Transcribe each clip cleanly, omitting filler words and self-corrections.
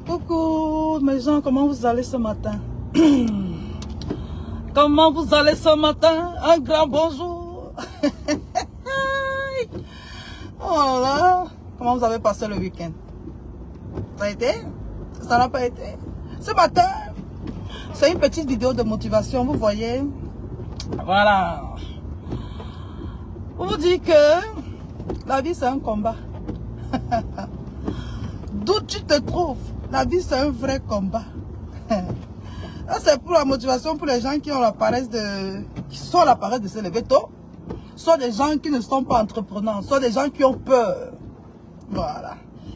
Coucou mes gens, comment vous allez ce matin? Comment vous allez ce matin? Un grand bonjour. Oh là, comment vous avez passé le week-end? Ça a été? Ça n'a pas été? Ce matin, c'est une petite vidéo de motivation, vous voyez? Voilà. Pour vous dire que la vie c'est un combat. D'où tu te trouves, la vie c'est un vrai combat. C'est pour la motivation pour les gens qui ont la paresse qui sont la paresse de se lever tôt, soit des gens qui ne sont pas entrepreneurs, soit des gens qui ont peur, voilà,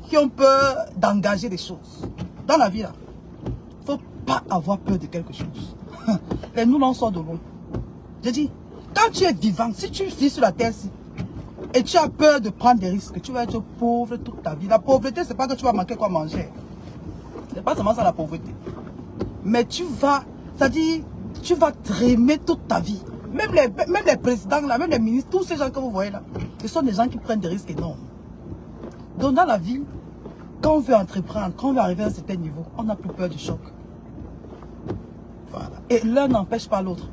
qui ont peur d'engager des choses. Dans la vie là, il ne faut pas avoir peur de quelque chose. Et nous on sort de loin. Je dis, quand tu es vivant, si tu vis sur la terre-ci, et tu as peur de prendre des risques, tu vas être pauvre toute ta vie. La pauvreté, c'est pas que tu vas manquer quoi manger. C'est pas seulement ça la pauvreté. Mais tu vas, c'est-à-dire, tu vas trémer toute ta vie. Même les présidents, là, même les ministres, tous ces gens que vous voyez là, ce sont des gens qui prennent des risques énormes. Donc dans la vie, quand on veut entreprendre, quand on veut arriver à un certain niveau, on n'a plus peur du choc. Voilà. Et l'un n'empêche pas l'autre.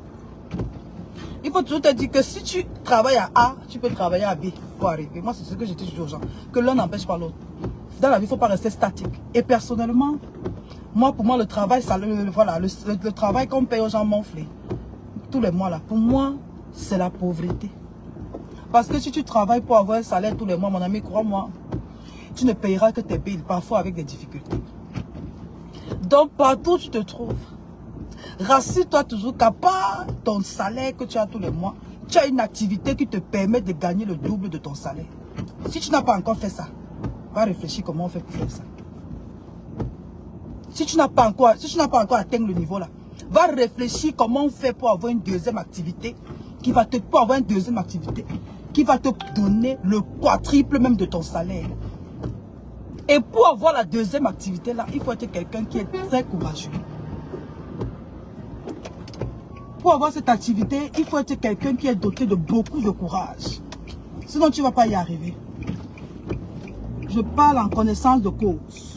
Il faut toujours te dire que si tu travailles à A, tu peux travailler à B pour arriver. Moi, c'est ce que je dis toujours aux gens. Que l'un n'empêche pas l'autre. Dans la vie, il ne faut pas rester statique. Et personnellement, moi, pour moi, le travail, ça, voilà, le travail qu'on paye aux gens monflés, tous les mois là, pour moi, c'est la pauvreté. Parce que si tu travailles pour avoir un salaire tous les mois, mon ami, crois-moi, tu ne payeras que tes billes, parfois avec des difficultés. Donc, partout où tu te trouves, rassure-toi toujours qu'à part ton salaire que tu as tous les mois, tu as une activité qui te permet de gagner le double de ton salaire. Si tu n'as pas encore fait ça, va réfléchir comment on fait pour faire ça. Si tu n'as pas encore atteint le niveau là, va réfléchir comment on fait pour avoir une deuxième activité qui va te donner le quadruple même de ton salaire. Et pour avoir la deuxième activité là, il faut être quelqu'un qui est très courageux. Pour avoir cette activité, il faut être quelqu'un qui est doté de beaucoup de courage. Sinon, tu ne vas pas y arriver. Je parle en connaissance de cause.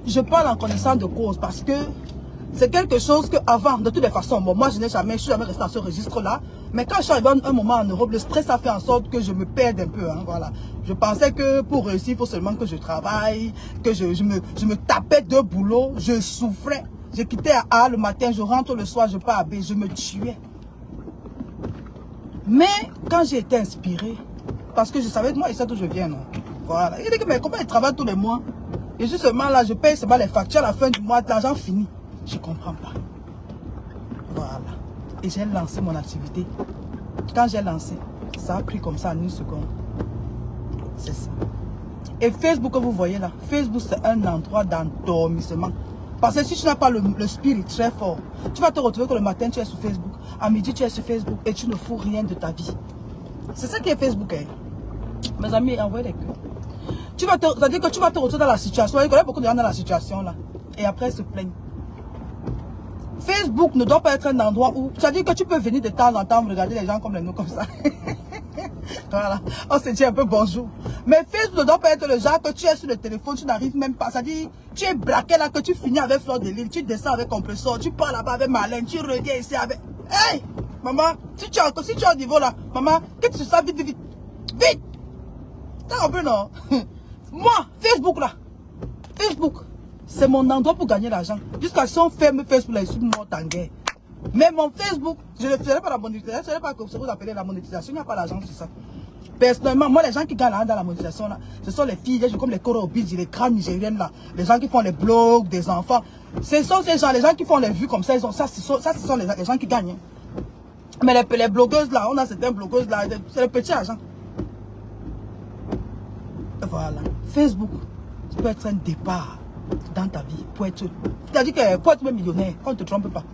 Je parle en connaissance de cause parce que c'est quelque chose que avant, de toutes les façons, bon, moi je suis jamais resté dans ce registre-là. Mais quand je suis arrivé à un moment en Europe, le stress a fait en sorte que je me perde un peu. Hein, voilà. Je pensais que pour réussir, il faut seulement que je travaille, que je me tapais de boulot, je souffrais. Je quittais à A le matin, je rentre le soir, je pars à B, je me tuais. Mais quand j'ai été inspiré, parce que je savais, moi, il sait d'où je viens, non? Voilà. Il dit que, mais comment il travaille tous les mois? Et justement là, je paye seulement les factures à la fin du mois, l'argent fini. Je ne comprends pas. Voilà. Et j'ai lancé mon activité. Quand j'ai lancé, ça a pris comme ça en une seconde. C'est ça. Et Facebook que vous voyez là, Facebook c'est un endroit d'endormissement. Parce que si tu n'as pas le spirit très fort, tu vas te retrouver que le matin tu es sur Facebook, à midi tu es sur Facebook et tu ne fous rien de ta vie. C'est ça qui est Facebook. Hein. Mes amis, envoyez les cœurs. C'est-à-dire que tu vas te retrouver dans la situation. Il y a beaucoup de gens dans la situation là. Et après ils se plaignent. Facebook ne doit pas être un endroit où... C'est-à-dire que tu peux venir de temps en temps regarder les gens comme les nous comme ça. Voilà. On se dit un peu bonjour. Mais Facebook ne doit pas être le genre que tu es sur le téléphone, tu n'arrives même pas. C'est-à-dire, tu es braqué là, que tu finis avec Fleur de Lille, tu descends avec Compressor, tu pars là-bas avec Marlène, tu reviens ici avec... Hey! Maman, si tu es au niveau là, maman, qu'est-ce que tu sais vite, vite, vite. Vite! T'as compris, non? Moi, Facebook là, Facebook, c'est mon endroit pour gagner l'argent. Jusqu'à si on ferme Facebook là, je suis mort en guerre. Mais mon Facebook, je ne ferai pas la monétisation, je ne ferai pas ce que vous appelez la monétisation, il n'y a pas d'argent sur ça. Personnellement, moi, les gens qui gagnent dans la monétisation là, ce sont les filles, comme les Korobis, les crânes nigériennes là, les gens qui font les blogs des enfants. Ce sont ces gens, les gens qui font les vues comme ça, ce sont les gens qui gagnent. Mais les blogueuses là, on a certaines blogueuses là, c'est le petit argent. Voilà. Facebook, ça peut être un départ dans ta vie pour être... C'est-à-dire que pour être millionnaire, on ne te trompe pas.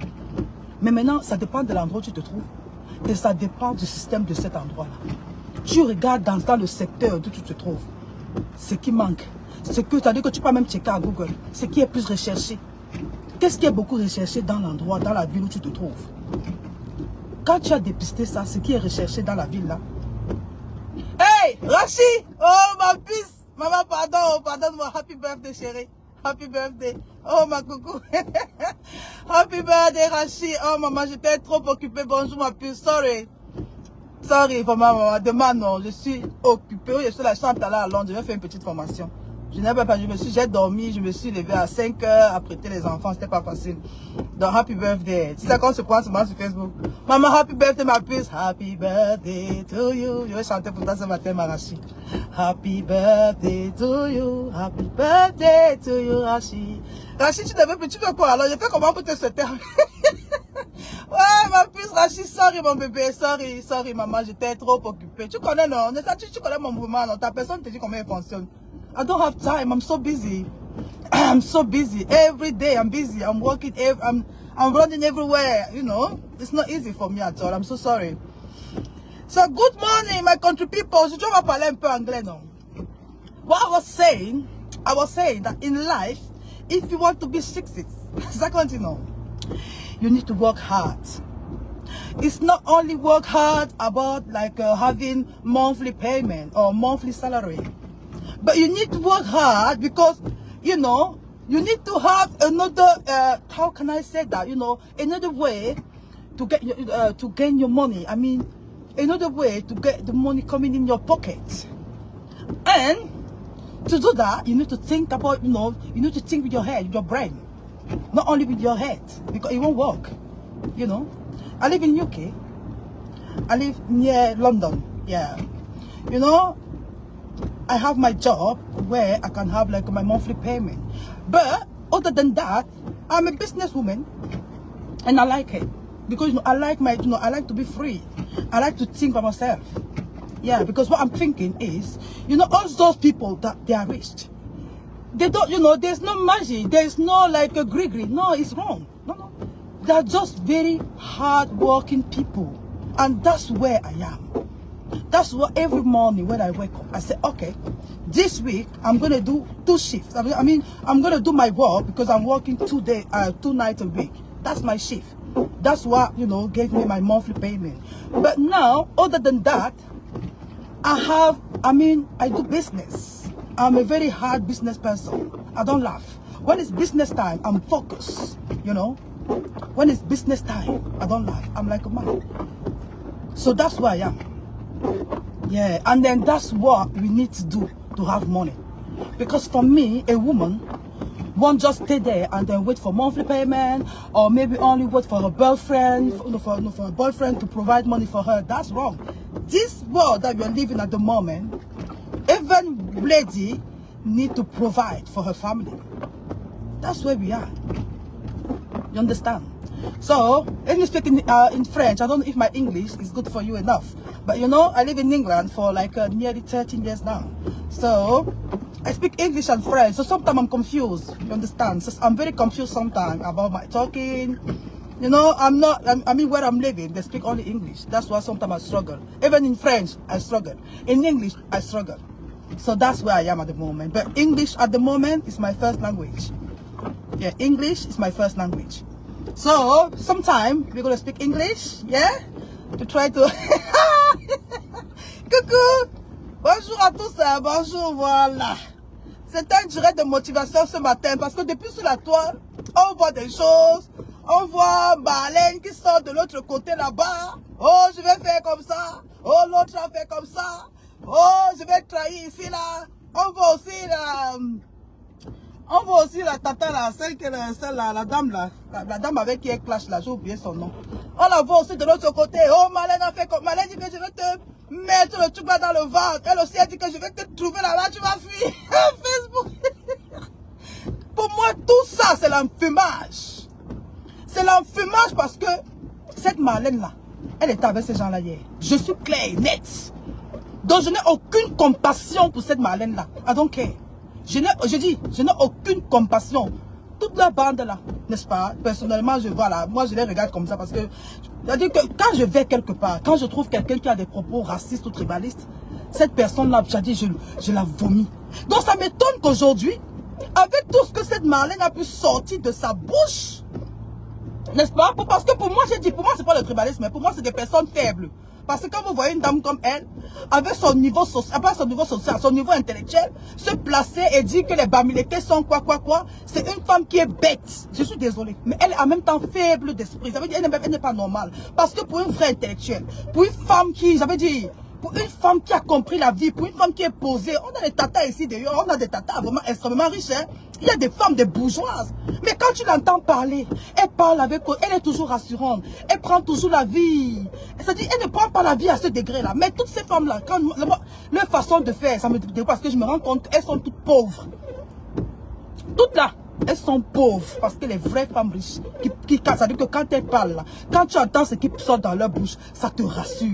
Mais maintenant, ça dépend de l'endroit où tu te trouves. Et ça dépend du système de cet endroit-là. Tu regardes dans le secteur où tu te trouves. Ce qui manque. Ce que tu as dit que tu peux même checker à Google. Ce qui est plus recherché. Qu'est-ce qui est beaucoup recherché dans l'endroit, dans la ville où tu te trouves? Quand tu as dépisté ça, ce qui est recherché dans la ville là. Hey, Rachid! Oh, ma puce! Maman, pardon, pardonne-moi. Happy birthday, chérie. Happy birthday. Oh, ma coucou. Happy birthday, Rachid. Oh, maman, j'étais trop occupée. Bonjour, ma puce. Sorry. Sorry, maman. Demain, non. Je suis occupée. Je suis la chambre à Londres. Je vais faire une petite formation. Je n'ai pas, j'ai dormi, je me suis levée à 5 heures à prêter les enfants, c'était pas facile. Donc, happy birthday. C'est ça qu'on se prend souvent sur Facebook. Maman, happy birthday, ma puce. Happy birthday to you. Je vais chanter pour toi ce matin, ma Rachid. Happy birthday to you. Happy birthday to you, Rachid. Rachid, tu veux quoi alors? Je fais comment pour te souhaiter? Ouais, ma puce, Rachid, sorry, mon bébé. Sorry, maman, j'étais trop occupée. Tu connais, non? Tu connais mon mouvement, non? Ta personne te dit comment il fonctionne. I don't have time. I'm so busy. I'm so busy. Every day I'm busy. I'm working. I'm running everywhere. You know, it's not easy for me at all. I'm so sorry. So good morning, my country people. Je vais parler un peu anglais, non? What I was saying that in life, if you want to be second, you know, you need to work hard. It's not only work hard about like having monthly payment or monthly salary. But you need to work hard because, you know, you need to have another, how can I say that, you know, another way to get to gain your money. I mean, another way to get the money coming in your pocket. And to do that, you need to think about, you know, you need to think with your head, with your brain. Not only with your head, because it won't work, you know. I live in UK. I live near London, yeah. You know, I have my job where I can have like my monthly payment. But other than that, I'm a businesswoman and I like it. Because, you know, I like I like to be free. I like to think by myself. Yeah, because what I'm thinking is, you know, all those people that they are rich, they don't, you know, there's no magic. There's no like a gree. No, it's wrong. No. They're just very hard-working people. And that's where I am. That's what every morning when I wake up, I say, okay, this week I'm going to do 2 shifts. I mean, I'm going to do my work because I'm working 2 nights a week. That's my shift. That's what, you know, gave me my monthly payment. But now, other than that, I do business. I'm a very hard business person. I don't laugh. When it's business time, I'm focused, you know. When it's business time, I don't laugh. I'm like a man. So that's who I am. Yeah, and then that's what we need to do to have money. Because for me, a woman won't just stay there and then wait for monthly payment, or maybe only wait for her boyfriend, for a boyfriend to provide money for her. That's wrong. This world that we are living at the moment, even lady need to provide for her family. That's where we are. You understand? So, let me speak in French. I don't know if my English is good for you enough. But you know, I live in England for like nearly 13 years now. So, I speak English and French. So sometimes I'm confused. You understand? So I'm very confused sometimes about my talking. You know, I mean, where I'm living, they speak only English. That's why sometimes I struggle. Even in French, I struggle. In English, I struggle. So that's where I am at the moment. But English at the moment is my first language. Yeah, English is my first language. So, sometime we're going to speak English, yeah? To try to... Coucou! Bonjour à tous, bonjour, voilà. C'est un direct de motivation ce matin parce que depuis sur la toile, on voit des choses. On voit Baleine qui sort de l'autre côté là-bas. Oh, je vais faire comme ça. Oh, l'autre a fait comme ça. Oh, je vais trahir ici, là. On voit aussi la tata là, la dame là, la dame avec qui elle clash là, j'ai oublié son nom. On la voit aussi de l'autre côté. Oh, Malène a fait comme, Malène dit que je vais te mettre le truc là dans le ventre. Elle aussi a dit que je vais te trouver là-bas, tu vas fuir. Facebook. Pour moi, tout ça, c'est l'enfumage. C'est l'enfumage parce que cette Malène là, elle était avec ces gens là hier. Je suis clair, net. Donc je n'ai aucune compassion pour cette Malène là. I don't care. Je n'ai aucune compassion. Tout toute la bande là, n'est-ce pas? Personnellement, voilà, moi je les regarde comme ça parce que, c'est-à-dire que quand je vais quelque part, quand je trouve quelqu'un qui a des propos racistes ou tribalistes, cette personne-là, je la vomis. Donc ça m'étonne qu'aujourd'hui, avec tout ce que cette Marlène a pu sortir de sa bouche, n'est-ce pas? Parce que pour moi, j'ai dit, pour moi, c'est pas le tribalisme, mais pour moi, c'est des personnes faibles. Parce que quand vous voyez une dame comme elle, avec son niveau social, son niveau intellectuel, se placer et dire que les Bamileke sont quoi, c'est une femme qui est bête. Je suis désolée. Mais elle est en même temps faible d'esprit. Ça veut dire qu'elle n'est pas normale. Parce que pour une vraie intellectuelle, pour une femme qui, j'avais dit, pour une femme qui a compris la vie, pour une femme qui est posée, on a des tatas ici d'ailleurs, on a des tatas vraiment extrêmement riches. Hein? Il y a des femmes, des bourgeoises. Mais quand tu l'entends parler, elle parle avec eux, elle est toujours rassurante. Elle prend toujours la vie. C'est-à-dire, elle ne prend pas la vie à ce degré-là. Mais toutes ces femmes-là, leur façon de faire, ça me dérange parce que je me rends compte qu'elles sont toutes pauvres. Toutes là, elles sont pauvres parce que les vraies femmes riches, ça veut dire que quand elles parlent, là, quand tu entends ce qui sort dans leur bouche, ça te rassure.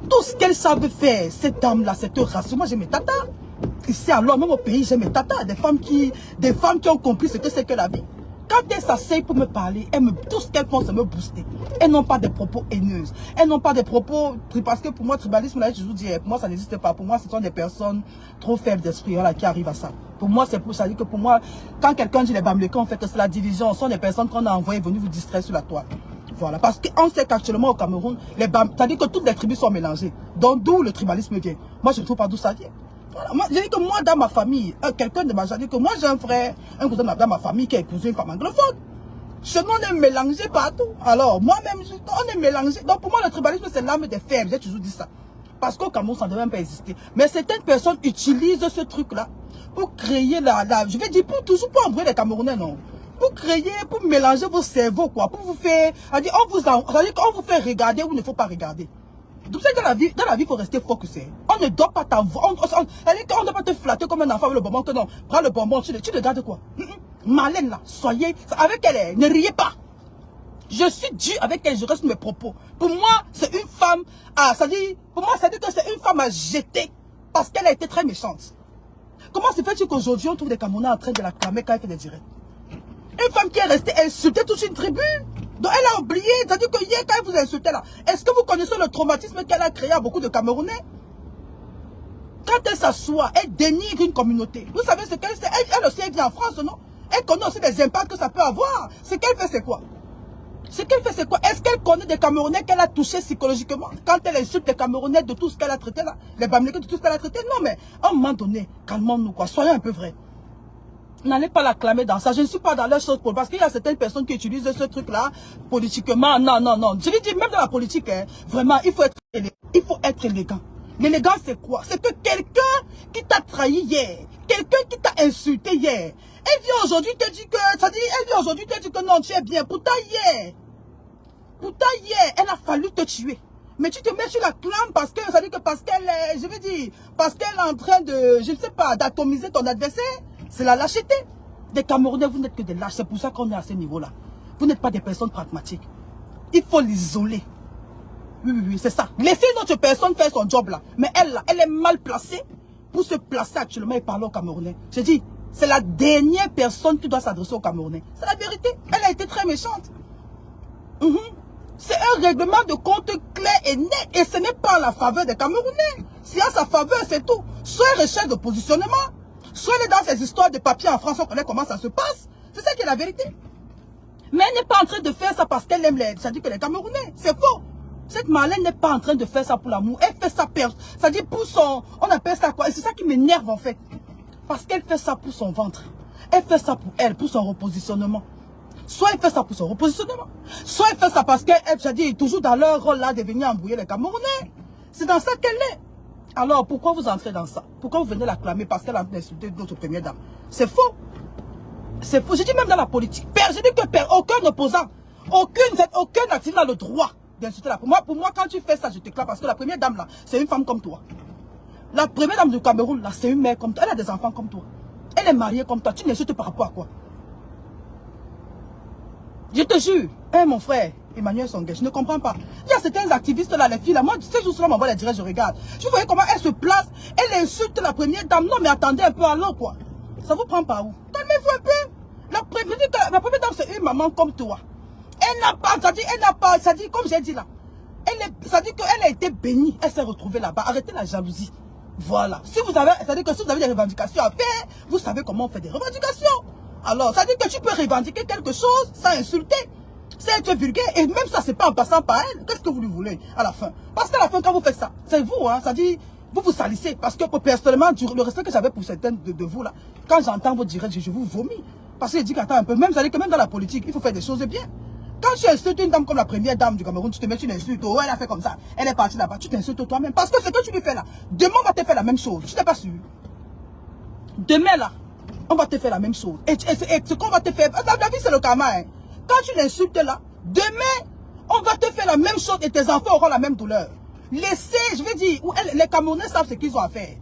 Tout ce qu'elles savent faire, cette dame-là, c'est te rassure. Moi, j'ai mes tatas. Ici, alors, même au pays, j'ai mes tatas. Des femmes qui ont compris ce que c'est que la vie. Quand elles s'asseyent pour me parler, tout ce qu'elles font, c'est me booster. Elles n'ont pas des propos haineuses. Elles n'ont pas des propos... Parce que pour moi, tribalisme, là, je vous dis, pour moi, ça n'existe pas. Pour moi, ce sont des personnes trop faibles d'esprit voilà, qui arrivent à ça. Pour moi, c'est pour ça. Que pour moi, quand quelqu'un dit les Bamileke, en fait, c'est la division. Ce sont des personnes qu'on a envoyées venir vous distraire sur la toile. Voilà, parce qu'on sait qu'actuellement au Cameroun, c'est-à-dire que toutes les tribus sont mélangées. Donc d'où le tribalisme vient. Moi, je ne trouve pas d'où ça vient. Voilà, moi, j'ai dit que moi, dans ma famille, quelqu'un de ma famille, que moi j'ai un frère, un cousin dans ma famille qui a épousé une femme anglophone. Chez nous, on est mélangé partout. Alors, moi-même, on est mélangé. Donc pour moi, le tribalisme, c'est l'âme des faibles. J'ai toujours dit ça. Parce qu'au Cameroun, ça ne devait même pas exister. Mais certaines personnes utilisent ce truc-là pour créer je vais dire, toujours pour embrouiller les Camerounais, non. Pour créer, pour mélanger vos cerveaux, quoi. Pour vous faire, on vous fait regarder où il ne faut pas regarder. Donc c'est que dans la vie, il faut rester focusé. On ne doit pas t'avoir, on ne doit pas te flatter comme un enfant avec le bonbon, que non. Prends le bonbon, tu regardes quoi. Marlène là, soyez, avec elle, ne riez pas. Je suis dû avec elle, je reste mes propos. Pour moi, c'est une femme, pour moi, ça dit que c'est une femme à jeter, parce qu'elle a été très méchante. Comment se fait-il qu'aujourd'hui, on trouve des Camerounais en train de la clamer quand elle fait des directs? Une femme qui est restée insulter toute une tribu. Donc elle a oublié, c'est-à-dire que hier quand elle vous insultait là, est-ce que vous connaissez le traumatisme qu'elle a créé à beaucoup de Camerounais? Quand elle s'assoit, elle dénigre une communauté. Vous savez ce qu'elle fait? Elle aussi, elle vient en France, non? Elle connaît aussi les impacts que ça peut avoir. Ce qu'elle fait, c'est quoi? Ce qu'elle fait, c'est quoi? Est-ce qu'elle connaît des Camerounais qu'elle a touchés psychologiquement? Quand elle insulte les Camerounais de tout ce qu'elle a traité là, les Bamileke de tout ce qu'elle a traité? Non, mais à un moment donné, calmons-nous quoi, soyons un peu vrais. N'allez pas la clamer dans ça. Je ne suis pas dans les choses pour... Parce qu'il y a certaines personnes qui utilisent ce truc-là politiquement. Non, non, non. Je lui dis, même dans la politique, hein, vraiment, il faut être élégant. L'élégance, c'est quoi? C'est que quelqu'un qui t'a trahi hier, quelqu'un qui t'a insulté hier, elle vient aujourd'hui te dire que... elle vient aujourd'hui te dire que non, tu es bien. Pourtant, hier, elle a fallu te tuer. Mais tu te mets sur la clame parce que, ça dit que parce qu'elle est, je veux dire, parce qu'elle est en train de, je ne sais pas, d'atomiser ton adversaire. C'est la lâcheté. Des Camerounais, vous n'êtes que des lâches. C'est pour ça qu'on est à ce niveau-là. Vous n'êtes pas des personnes pragmatiques. Il faut l'isoler. Oui, c'est ça. Laissez une autre personne faire son job là. Mais elle, là, elle est mal placée pour se placer actuellement et parler aux Camerounais. Je dis, c'est la dernière personne qui doit s'adresser aux Camerounais. C'est la vérité. Elle a été très méchante. C'est un règlement de compte clair et net. Et ce n'est pas en la faveur des Camerounais. Si en sa faveur, c'est tout. Soit recherche de positionnement. Soit elle est dans ces histoires de papier en France, on connaît comment ça se passe. C'est ça qui est la vérité. Mais elle n'est pas en train de faire ça parce qu'elle aime c'est-à-dire que les Camerounais. C'est faux. Cette Marlène n'est pas en train de faire ça pour l'amour. Elle fait ça c'est-à-dire pour son... On appelle ça quoi? Et c'est ça qui m'énerve en fait. Parce qu'elle fait ça pour son ventre. Elle fait ça pour elle, pour son repositionnement. Soit elle fait ça pour son repositionnement. Soit elle fait ça parce qu'elle, c'est-à-dire toujours dans leur rôle là de venir embrouiller les Camerounais. C'est dans ça qu'elle est. Alors, pourquoi vous entrez dans ça? Pourquoi vous venez l'acclamer parce qu'elle a insulté notre première dame? C'est faux. C'est faux. Je dis même dans la politique. Je dis que aucun opposant, aucun activiste n'a le droit d'insulter la première. Pour moi, quand tu fais ça, je t'éclate parce que la première dame là, c'est une femme comme toi. La première dame du Cameroun là, c'est une mère comme toi. Elle a des enfants comme toi. Elle est mariée comme toi. Tu n'insultes par rapport à quoi? Je te jure, mon frère, Emmanuel Songué, je ne comprends pas. Il y a certains activistes là, les filles là, moi, ces jours-là, m'envoie les directs, je regarde. Je voyais comment elle se place, elle insulte la première dame. Non, mais attendez un peu, alors quoi? Ça vous prend par où? Calmez-vous un peu. première dame, c'est une maman comme toi. Elle n'a pas, ça dit, comme j'ai dit là, ça dit qu'elle a été bénie, elle s'est retrouvée là-bas. Arrêtez la jalousie. Voilà. Si vous avez, ça dit que si vous avez des revendications à faire, vous savez comment on fait des revendications. Alors, ça dit que tu peux revendiquer quelque chose sans insulter, sans être vulgaire. Et même ça, c'est pas en passant par elle. Qu'est-ce que vous lui voulez à la fin? Parce qu'à la fin, quand vous faites ça, c'est vous, hein, ça dit, vous vous salissez. Parce que personnellement, le respect que j'avais pour certaines de vous là, quand j'entends vos directs, je vous vomis. Parce que je dis qu'attends un peu, même, ça dit que même dans la politique, il faut faire des choses bien. Quand tu insultes une dame comme la première dame du Cameroun, tu te mets une insulte. Oh, elle a fait comme ça. Elle est partie là-bas. Tu t'insultes toi-même. Parce que ce que tu lui fais là, demain on va te faire la même chose. Je n'étais pas sûr. Demain là, on va te faire la même chose. Et ce qu'on va te faire, la vie c'est le karma. Hein. Quand tu l'insultes là, demain, on va te faire la même chose et tes enfants auront la même douleur. Laissez, je veux dire, les Camerounais savent ce qu'ils ont à faire.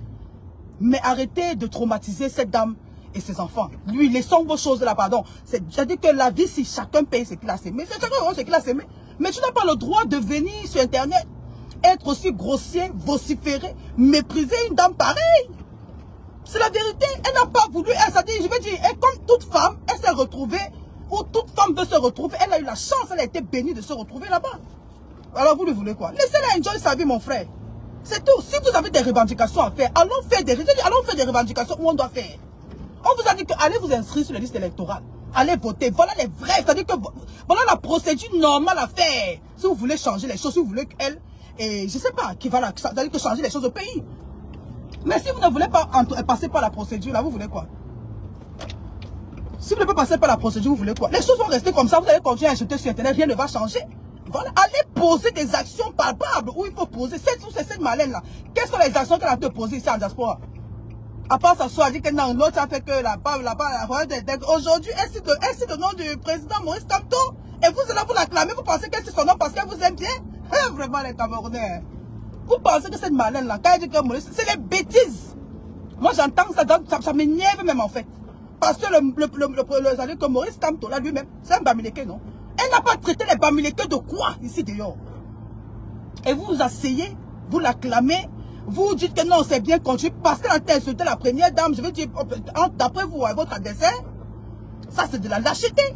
Mais arrêtez de traumatiser cette dame et ses enfants. Lui, laissons vos choses là, pardon. C'est-à-dire que la vie, si chacun paye ce qu'il a semé, c'est chacun ce qu'il a semé. Mais tu n'as pas le droit de venir sur Internet, être aussi grossier, vociférer, mépriser une dame pareille. C'est la vérité. Elle n'a pas voulu, je veux dire, comme toute femme, elle s'est retrouvée, ou toute femme veut se retrouver, elle a eu la chance, elle a été bénie de se retrouver là-bas. Alors vous le voulez quoi? Laissez-la enjoy sa vie, mon frère. C'est tout. Si vous avez des revendications à faire, allons faire des revendications où on doit faire. On vous a dit que allez vous inscrire sur les listes électorales. Allez voter. Voilà les vrais. C'est-à-dire que voilà la procédure normale à faire. Si vous voulez changer les choses, si vous voulez qu'elle, et je sais pas, c'est-à-dire que changer les choses au pays. Mais si vous ne voulez pas passer par la procédure, là, vous voulez quoi? Si vous ne voulez pas passer par la procédure, vous voulez quoi? Les choses vont rester comme ça. Vous allez continuer à acheter sur Internet, rien ne va changer. Voilà. Allez poser des actions palpables où il faut poser. Cette malène-là. Quelles sont les actions qu'elle a te poser ici en diaspora? À part s'asseoir, dit que non, l'autre a fait que aujourd'hui, elle cite le nom du président Maurice Kamto. Et vous allez vous l'acclamer, vous pensez que c'est son nom parce qu'elle vous aime bien? Vraiment, les Camerounais. Vous pensez que cette malène-là, quand elle dit que Maurice, c'est les bêtises. Moi, j'entends ça m'énerve même en fait. Parce que que Maurice Kamto, là, lui-même, c'est un Bamileke, non? Elle n'a pas traité les Bamileke de quoi, ici dehors? Et vous vous asseyez, vous l'acclamez. Vous dites que non, c'est bien conduit parce qu'elle a insulté la première dame. Je veux dire, d'après vous, votre adversaire, ça c'est de la lâcheté.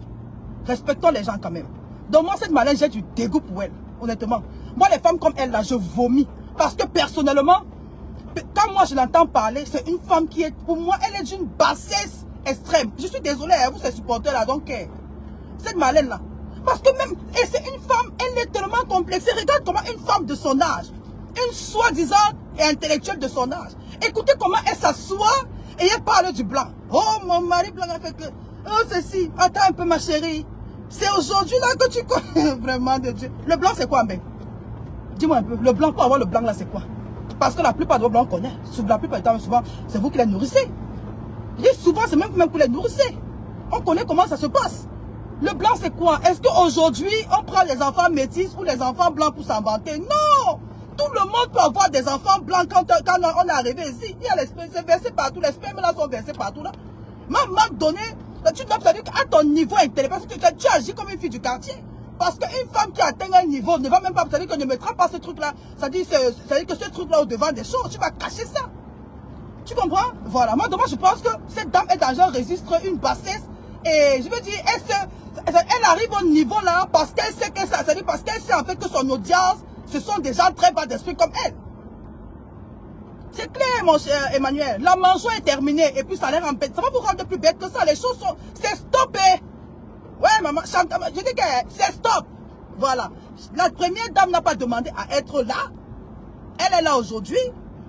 Respectons les gens quand même. Donc moi, cette malin, j'ai du dégoût pour elle, honnêtement. Moi, les femmes comme elle, là, je vomis. Parce que personnellement, quand moi je l'entends parler, c'est une femme qui est, pour moi, elle est d'une bassesse extrême. Je suis désolée, vous, ces supporters là, donc, cette malin là. Parce que même, et c'est une femme, elle est tellement complexée. Regarde comment une femme de son âge, une soi-disant et intellectuelle de son âge. Écoutez comment elle s'assoit et elle parle du blanc. Oh, mon mari blanc a fait que... Oh, ceci. Attends un peu, ma chérie. C'est aujourd'hui là que tu connais vraiment de Dieu. Le blanc, c'est quoi, ben? Dis-moi un peu. Le blanc, pour avoir le blanc là, c'est quoi? Parce que la plupart de vos blancs connaissent. La plupart du temps, souvent, c'est vous qui les nourrissez. Et souvent, c'est même vous qui les nourrissez. On connaît comment ça se passe. Le blanc, c'est quoi? Est-ce qu'aujourd'hui, on prend les enfants métis ou les enfants blancs pour s'inventer? Non! Tout le monde peut avoir des enfants blancs quand on est arrivé ici. Il y a l'esprit, c'est versé partout. Les spermes là sont versés partout là. Maman donné, tu dois te dire qu'à ton niveau intellectuel, parce que tu agis comme une fille du quartier. Parce qu'une femme qui atteint un niveau ne va même pas, c'est-à-dire que ne mettra pas ce truc là. C'est-à-dire que ce truc là au devant des choses, tu vas cacher ça. Tu comprends? Voilà. Moi, je pense que cette dame est dans un registre, une bassesse. Et je veux dire, elle arrive au niveau là parce qu'elle sait que ça, c'est-à-dire parce qu'elle sait en fait que son audience, ce sont des gens très bas d'esprit comme elle. C'est clair, mon cher Emmanuel. La mangeon est terminée et puis ça a l'air en bête. Ça va vous rendre plus bête que ça. Les choses sont... C'est stoppé. Ouais, maman, je dis que c'est stop. Voilà. La première dame n'a pas demandé à être là. Elle est là aujourd'hui.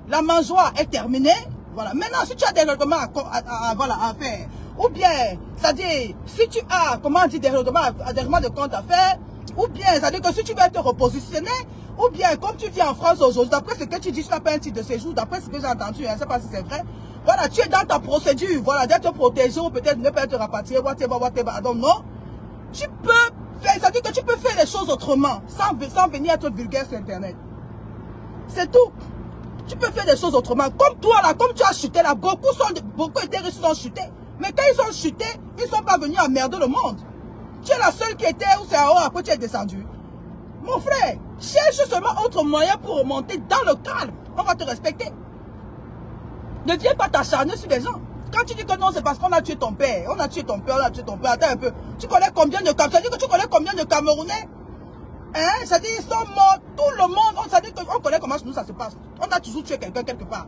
La mangeoire est terminée. Voilà. Maintenant, si tu as des règlements à faire, ou bien, c'est-à-dire, si tu as, comment on dit, des règlements de compte à faire, ou bien, c'est-à-dire que si tu veux te repositionner, ou bien, comme tu vis en France aujourd'hui, d'après ce que tu dis, tu n'as pas un titre de séjour, d'après ce que j'ai entendu, je ne sais pas si c'est vrai, voilà, tu es dans ta procédure, voilà, d'être protégé, ou peut-être ne pas être rapatrié, whatever, donc non, tu peux faire, c'est-à-dire que tu peux faire les choses autrement, sans venir être vulgaire sur Internet. C'est tout. Tu peux faire des choses autrement. Comme toi, là, comme tu as chuté, là, beaucoup étaient riches, ils ont chuté. Mais quand ils ont chuté, ils ne sont pas venus emmerder le monde. Tu es la seule qui était où c'est en haut, après tu es descendu. Mon frère, cherche seulement autre moyen pour remonter dans le calme. On va te respecter. Ne viens pas t'acharner sur les gens. Quand tu dis que non, c'est parce qu'on a tué ton père. On a tué ton père, on a tué ton père. Attends un peu. Tu connais combien de Camerounais? Ça veut dire que tu connais combien de Camerounais? Hein? Ça veut dire qu'ils sont morts. Tout le monde. Ça veut dire qu'on connaît comment nous ça se passe. On a toujours tué quelqu'un quelque part.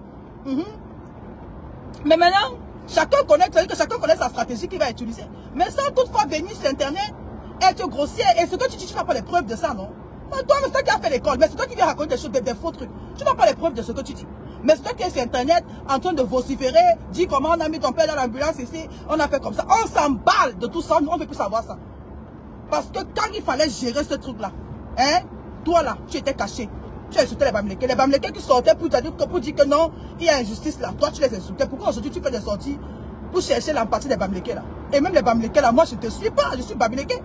Mais maintenant, chacun connaît, ça veut dire que chacun connaît sa stratégie qu'il va utiliser. Mais sans toutefois venir sur Internet, être grossier. Et ce que tu dis, tu n'as pas les preuves de ça, non? Toi, c'est toi qui as fait l'école. Mais c'est toi qui viens raconter des choses, des faux trucs. Tu n'as pas les preuves de ce que tu dis. Mais c'est toi qui es sur Internet en train de vociférer, dis comment on a mis ton père dans l'ambulance ici, on a fait comme ça. On s'emballe de tout ça, nous on ne veut plus savoir ça. Parce que quand il fallait gérer ce truc-là, hein, toi là, tu étais caché. Tu as insulté les Bamileke. Les Bamileke qui sortaient pour dire que non, il y a injustice là. Toi, tu les insultais. Pourquoi aujourd'hui tu fais des sorties pour chercher l'empathie des Bamileke là? Et même les Bamileke là, moi je ne te suis pas, je suis Bamileke.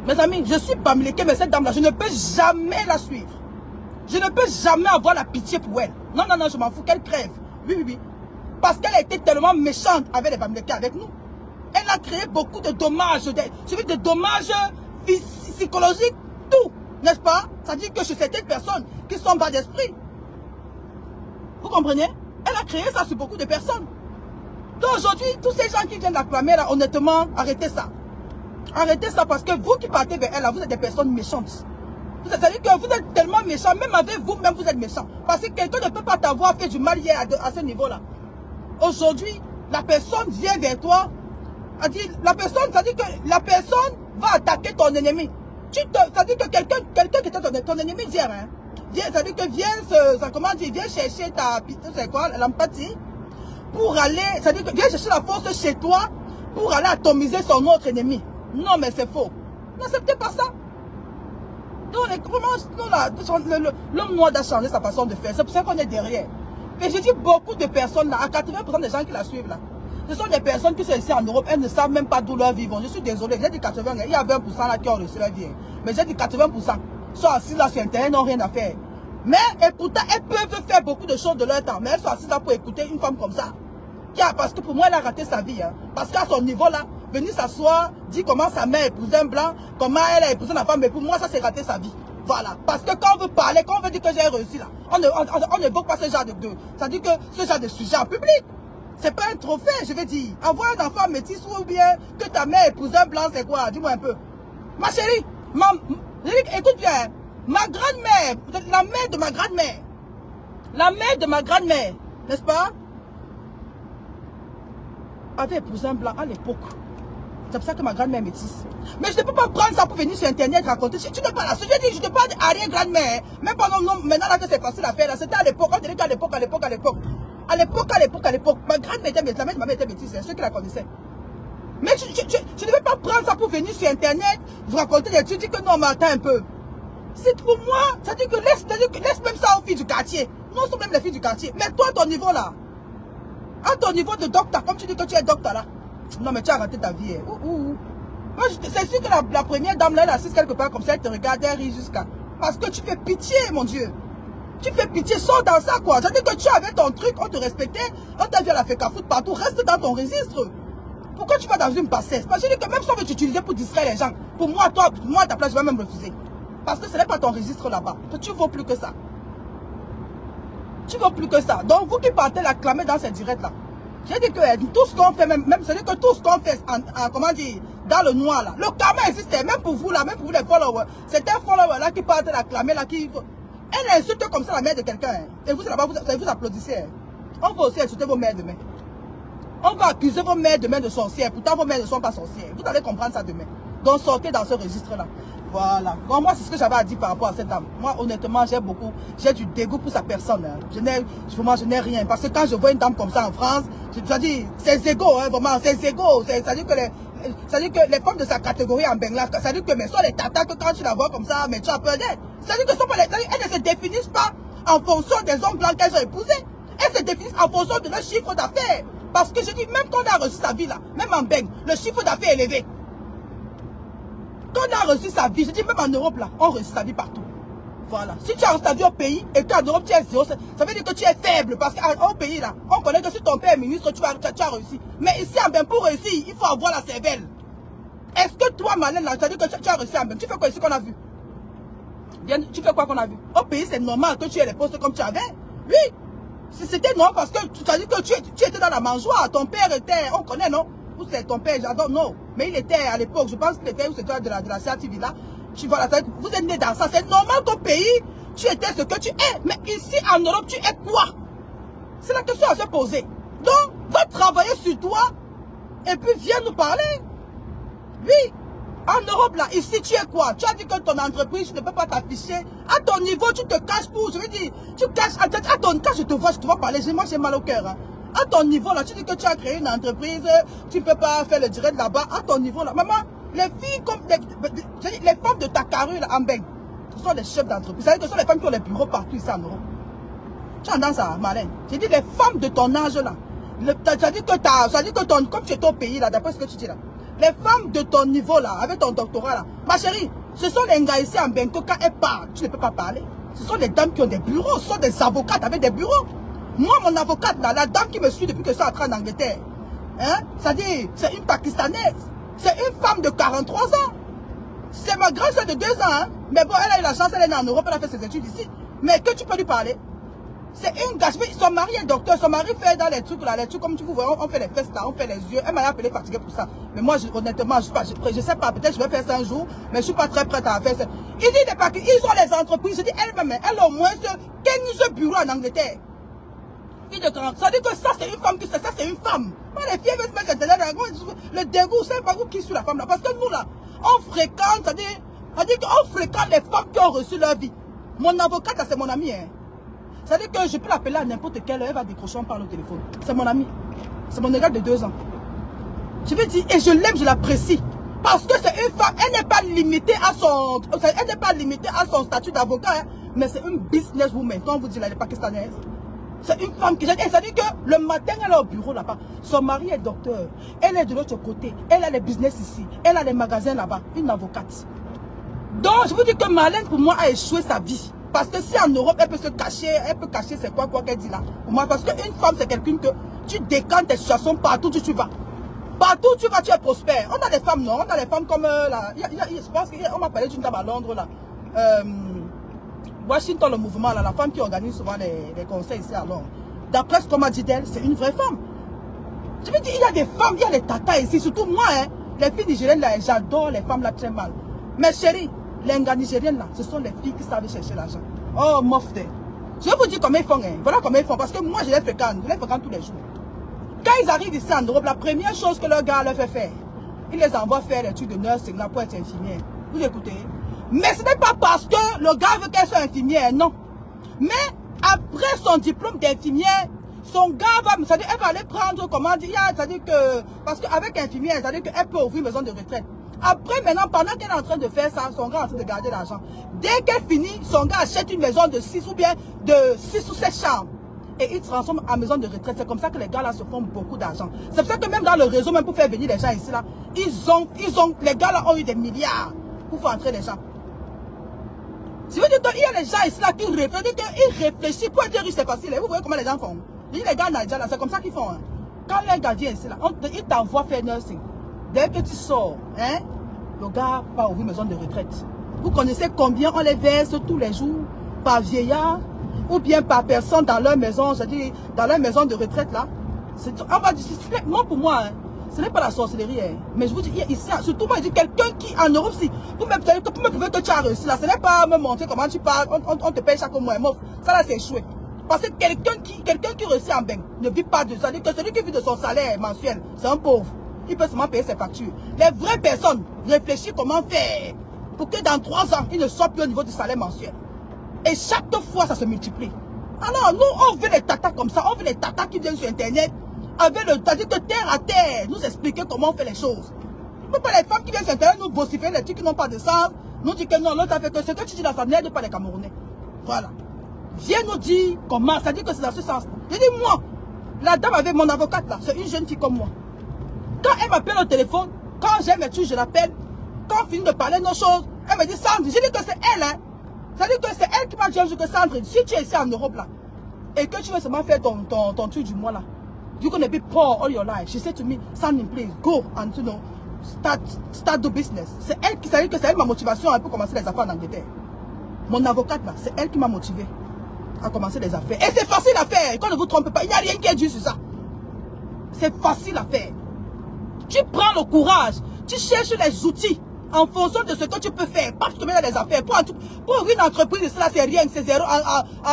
Mes amis, je suis Bamileke, mais cette dame-là, je ne peux jamais la suivre. Je ne peux jamais avoir la pitié pour elle. Non, non, non, je m'en fous qu'elle crève. Oui, oui, oui. Parce qu'elle a été tellement méchante avec les Bamileke, avec nous. Elle a créé beaucoup de dommages, des dommages psychologiques, tout. N'est-ce pas? Ça dit que chez certaines personnes qui sont bas d'esprit. Vous comprenez? Elle a créé ça sur beaucoup de personnes. Donc aujourd'hui, tous ces gens qui viennent l'acclamer là, honnêtement, arrêtez ça. Arrêtez ça parce que vous qui partez vers elle là, vous êtes des personnes méchantes. C'est-à-dire que vous êtes tellement méchant, même avec vous-même vous êtes méchant. Parce que quelqu'un ne peut pas t'avoir fait du mal hier à ce niveau-là. Aujourd'hui, la personne vient vers toi. La personne, ça dit que la personne va attaquer ton ennemi. Ça dit que quelqu'un qui était ton ennemi vient, hein. Ça dit que vient chercher l'empathie pour aller, ça dit que vient chercher la force chez toi pour aller atomiser son autre ennemi. Non, mais c'est faux. N'acceptez pas ça. L'homme noir a changé sa façon de faire. C'est pour ça qu'on est derrière. Et je dis beaucoup de personnes là, à 80% des gens qui la suivent là, ce sont des personnes qui sont ici en Europe, elles ne savent même pas d'où leur vie vont. Je suis désolé, j'ai dit 80, il y a 20% là qui ont reçu leur vie. Mais j'ai dit 80%. Sont assis là sur Internet, n'ont rien à faire. Mais et pourtant, elles peuvent faire beaucoup de choses de leur temps. Mais elles sont assises là pour écouter une femme comme ça. Parce que pour moi, elle a raté sa vie. Hein. Parce qu'à son niveau là, venir s'asseoir, dire comment sa mère épousait un blanc, comment elle a épousé la femme. Mais pour moi, ça c'est raté sa vie. Voilà. Parce que quand on veut parler, quand on veut dire que j'ai réussi là, on n'évoque pas ce genre de... Ça dit que ce genre de sujet en public. C'est pas un trophée, je vais dire. Avoir un enfant métis ou bien que ta mère épouse un blanc, c'est quoi? Dis-moi un peu. Ma chérie, écoute bien. Ma grand-mère, la mère de ma grand-mère, n'est-ce pas? Avait épousé un blanc à l'époque. C'est pour ça que ma grand-mère est métisse. Mais je ne peux pas prendre ça pour venir sur Internet raconter. Si tu n'es pas là, je dis, je ne te parle d'arrière-grand-mère. Même pas non, maintenant là que c'est facile à faire. Là, c'était à l'époque. On dirait qu'à l'époque. Ma grand-mère était métisse, la mère de ma mère était métisse, c'est ceux qui la connaissaient. Mais je ne vais pas prendre ça pour venir sur Internet, vous raconter des trucs, dire que non, mais attends un peu. C'est pour moi, ça dit que laisse même ça aux filles du quartier. Nous sommes même les filles du quartier. Mais toi, à ton niveau là, à ton niveau de docteur, comme tu dis que tu es docteur là, non mais tu as raté ta vie. C'est sûr que la première dame là, elle assise quelque part comme ça, elle te regarde, elle rit jusqu'à... Parce que tu fais pitié, mon Dieu. Tu fais pitié, sors dans ça quoi. Ça dit que tu avais ton truc, on te respectait, on t'a vu à la féca foot partout, reste dans ton registre. Pourquoi tu vas dans une passesse? Parce que je dis que même si on veut t'utiliser pour distraire les gens, pour moi, à ta place, je vais même refuser. Parce que ce n'est pas ton registre là-bas. Tu ne vaux plus que ça. Tu ne vaux plus que ça. Donc vous qui partez l'acclamer dans ces directs là, j'ai dit que tout ce qu'on fait, même c'est-à-dire que tout ce qu'on fait, comment dire, dans le noir là, le karma existait, même pour vous là, même pour vous les followers. C'est un follower là qui part l'acclamer là, qui... Elle insulte comme ça la mère de quelqu'un. Hein. Et vous là-bas, vous applaudissez. Hein. On va aussi insulter vos mères demain. On va accuser vos mères demain de sorcières. Pourtant, vos mères ne sont pas sorcières. Vous allez comprendre ça demain. Donc, sortez dans ce registre-là. Voilà. Bon, moi, c'est ce que j'avais à dire par rapport à cette dame. Moi, honnêtement, j'ai du dégoût pour sa personne. Hein. Je n'ai rien. Parce que quand je vois une dame comme ça en France, je dis, c'est égaux, hein, vraiment, c'est égaux. C'est-à-dire que les femmes de sa catégorie en Bengla, c'est-à-dire que mais soit les tatas que quand tu la vois comme ça, mais tu as peur d'elle. C'est-à-dire que elles ne se définissent pas en fonction des hommes blancs qu'elles ont épousés. Elles se définissent en fonction de leur chiffre d'affaires. Parce que je dis, même quand on a reçu sa vie là, même en Beng, le chiffre d'affaires est élevé. Quand on a reçu sa vie, je dis même en Europe là, on reçu sa vie partout. Voilà. Si tu as reçu ta vie au pays et qu'en Europe tu es zéro, ça veut dire que tu es faible. Parce qu'au pays là, on connaît que si ton père est ministre, tu as réussi. Mais ici en Beng, pour réussir, il faut avoir la cervelle. Est-ce que toi, Malène, là, c'est-à-dire que tu as réussi en Beng, tu fais quoi ici qu'on a vu? Bien, tu fais quoi qu'on a vu? Au pays, c'est normal que tu aies les postes comme tu avais. Oui. C'était non, parce que tu as dit que tu étais dans la mangeoire. Ton père était, on connaît, non? Ou c'est ton père, j'adore, non. Mais il était à l'époque, je pense qu'il était, ou c'était de la CRTV là. Tu vois, vous êtes né dans ça. C'est normal qu'au pays, tu étais ce que tu es. Mais ici, en Europe, tu es quoi? C'est la question à se poser. Donc, va travailler sur toi et puis viens nous parler. Oui. En Europe, là, ici, tu es quoi? Tu as dit que ton entreprise, tu ne peux pas t'afficher. À ton niveau, tu te caches pour, je veux dire, tu caches, à ton cas, je te vois parler, moi, j'ai mal au cœur. Hein. À ton niveau, là, tu dis que tu as créé une entreprise, tu ne peux pas faire le direct là-bas. À ton niveau, là, maman, les filles, comme les femmes de ta carrure, là, en bain, ce sont les chefs d'entreprise. C'est-à-dire que ce sont les femmes qui ont les bureaux partout ici en Europe. Tu entends ça, Marlène? J'ai dit les femmes de ton âge, là. Tu as dit que comme tu es au pays, là, d'après ce que tu dis, là. Les femmes de ton niveau là, avec ton doctorat là, ma chérie, ce sont les gars ici en Bangkok, quand elles parlent, tu ne peux pas parler. Ce sont les dames qui ont des bureaux, ce sont des avocates avec des bureaux. Moi, mon avocate là, la dame qui me suit depuis que je suis entrée en Angleterre, hein, c'est-à-dire, c'est une Pakistanaise, c'est une femme de 43 ans. C'est ma grande soeur de 2 ans, hein. Mais bon, elle a eu la chance, elle est née en Europe, elle a fait ses études ici. Mais que tu peux lui parler? C'est une gâche. Son mari est docteur. Son mari fait dans les trucs là, les trucs comme tu vous vois, on fait les fesses là, on fait les yeux. Elle m'a appelé fatiguée pour ça. Mais moi, honnêtement, je sais pas, peut-être je vais faire ça un jour, mais je suis pas très prête à faire ça. Il dit ils ont les entreprises. Je dis elle-même, elle a au moins 15 bureaux en Angleterre. Ça dit que ça, c'est une femme qui ça, c'est une femme. Moi, les filles veulent se mettre le dégoût, c'est pas vous qui sur la femme là. Parce que nous là, on fréquente, ça dit qu'on fréquente les femmes qui ont reçu leur vie. Mon avocate là, c'est mon amie, hein. C'est-à-dire que je peux l'appeler à n'importe quelle heure, elle va décrocher, on parle au téléphone. C'est mon ami. C'est mon égale de 2 ans. Je vais dire, et je l'aime, je l'apprécie. Parce que c'est une femme, elle n'est pas limitée à son statut d'avocat, hein, mais c'est une businesswoman, quand on vous dit là, elle est pakistanaise. C'est une femme qui, c'est-à-dire que le matin, elle est au bureau là-bas. Son mari est docteur. Elle est de l'autre côté. Elle a les business ici. Elle a les magasins là-bas. Une avocate. Donc, je vous dis que Marlène, pour moi, a échoué sa vie. Parce que si en Europe, elle peut se cacher, c'est quoi qu'elle dit là. Pour moi, parce qu'une femme, c'est quelqu'un que tu décantes tes situations partout où tu vas. Partout où tu vas, tu es prospère. On a des femmes, non? On a des femmes comme là. Je pense qu'on m'a parlé d'une dame à Londres là. Washington, le mouvement là, la femme qui organise souvent les conseils ici à Londres. D'après ce qu'on m'a dit d'elle, c'est une vraie femme. Je veux dire, il y a des femmes, il y a des tatas ici, surtout moi, hein. Les filles nigériennes là, j'adore les femmes là très mal. Mais chérie, les gars nigériennes là, ce sont les filles qui savent chercher l'argent. Oh, mofte. Je vais vous dire comment ils font, hein. Voilà comment ils font. Parce que moi, je les fréquente tous les jours. Quand ils arrivent ici en Europe, la première chose que leur gars leur fait faire, il les envoie faire des trucs de nursing là pour être infirmière. Vous écoutez? Mais ce n'est pas parce que le gars veut qu'elle soit infirmière, non. Mais après son diplôme d'infirmière, son gars va, c'est-à-dire, elle va aller prendre, comment dire, c'est-à-dire que, parce qu'avec infirmière, c'est-à-dire qu'elle peut ouvrir une maison de retraite. Après, maintenant, pendant qu'elle est en train de faire ça, son gars est en train de garder l'argent. Dès qu'elle finit, son gars achète une maison de 6 ou bien de 6 ou 7 chambres. Et il transforme en maison de retraite. C'est comme ça que les gars là se font beaucoup d'argent. C'est pour ça que même dans le réseau, même pour faire venir les gens ici là, les gars là ont eu des milliards pour faire entrer les gens. Je veux dire qu'il y a les gens ici là qui réfléchissent pour être riche, c'est facile. Vous voyez comment les gens font. Les gars là, c'est comme ça qu'ils font. Hein. Quand les gars viennent ici là, ils t'envoient faire nursing. Dès que tu sors, hein, le gars va ouvrir une maison de retraite. Vous connaissez combien on les verse tous les jours par vieillard ou bien par personne dans leur maison, c'est-à-dire dans leur maison de retraite là. Moi pour moi, hein, ce n'est pas la sorcellerie. Hein, mais je vous dis, ici, surtout moi, je dis quelqu'un qui en Europe, si, pour me prouver que tu as réussi là, ce n'est pas me montrer comment tu parles, on te paye chaque mois. Ça là c'est échoué. Parce que quelqu'un qui réussit en bain ne vit pas de ça. C'est-à-dire que celui qui vit de son salaire mensuel, c'est un pauvre. Il peut seulement payer ses factures. Les vraies personnes réfléchissent comment faire pour que dans 3 ans, ils ne soient plus au niveau du salaire mensuel. Et chaque fois, ça se multiplie. Alors, nous, on veut les tatas comme ça. On veut les tatas qui viennent sur Internet avec le c'est-à-dire de terre à terre, nous expliquer comment on fait les choses. On ne peut pas les femmes qui viennent sur Internet nous vociférer les trucs qui n'ont pas de sens. Nous dire que non, l'autre a fait que ce que tu dis dans sa n'aide pas les Camerounais. Voilà. Viens nous dire comment. Ça dit que c'est dans ce sens. Je dis, moi, la dame avec mon avocate là, c'est une jeune fille comme moi. Quand elle m'appelle au téléphone, quand j'ai mes trucs, je l'appelle. Quand on finit de parler de nos choses, elle me dit Sandrine. Je dis que c'est elle, hein. C'est-à-dire que c'est elle qui m'a dit que Sandrine, si tu es ici en Europe là, et que tu veux seulement faire ton truc du mois là, you're going to be poor all your life. She said to me, Sandrine, please, go and you know, start do business. C'est elle qui, c'est-à-dire que c'est elle ma motivation pour commencer les affaires en Angleterre. Mon avocate là, c'est elle qui m'a motivé. à commencer les affaires. Et c'est facile à faire. Quand ne vous trompez pas, il n'y a rien qui est dur sur ça. C'est facile à faire. Tu prends le courage, tu cherches les outils en fonction de ce que tu peux faire. Pas te mettre dans les affaires. Pour ouvrir une entreprise, cela c'est rien, c'est zéro.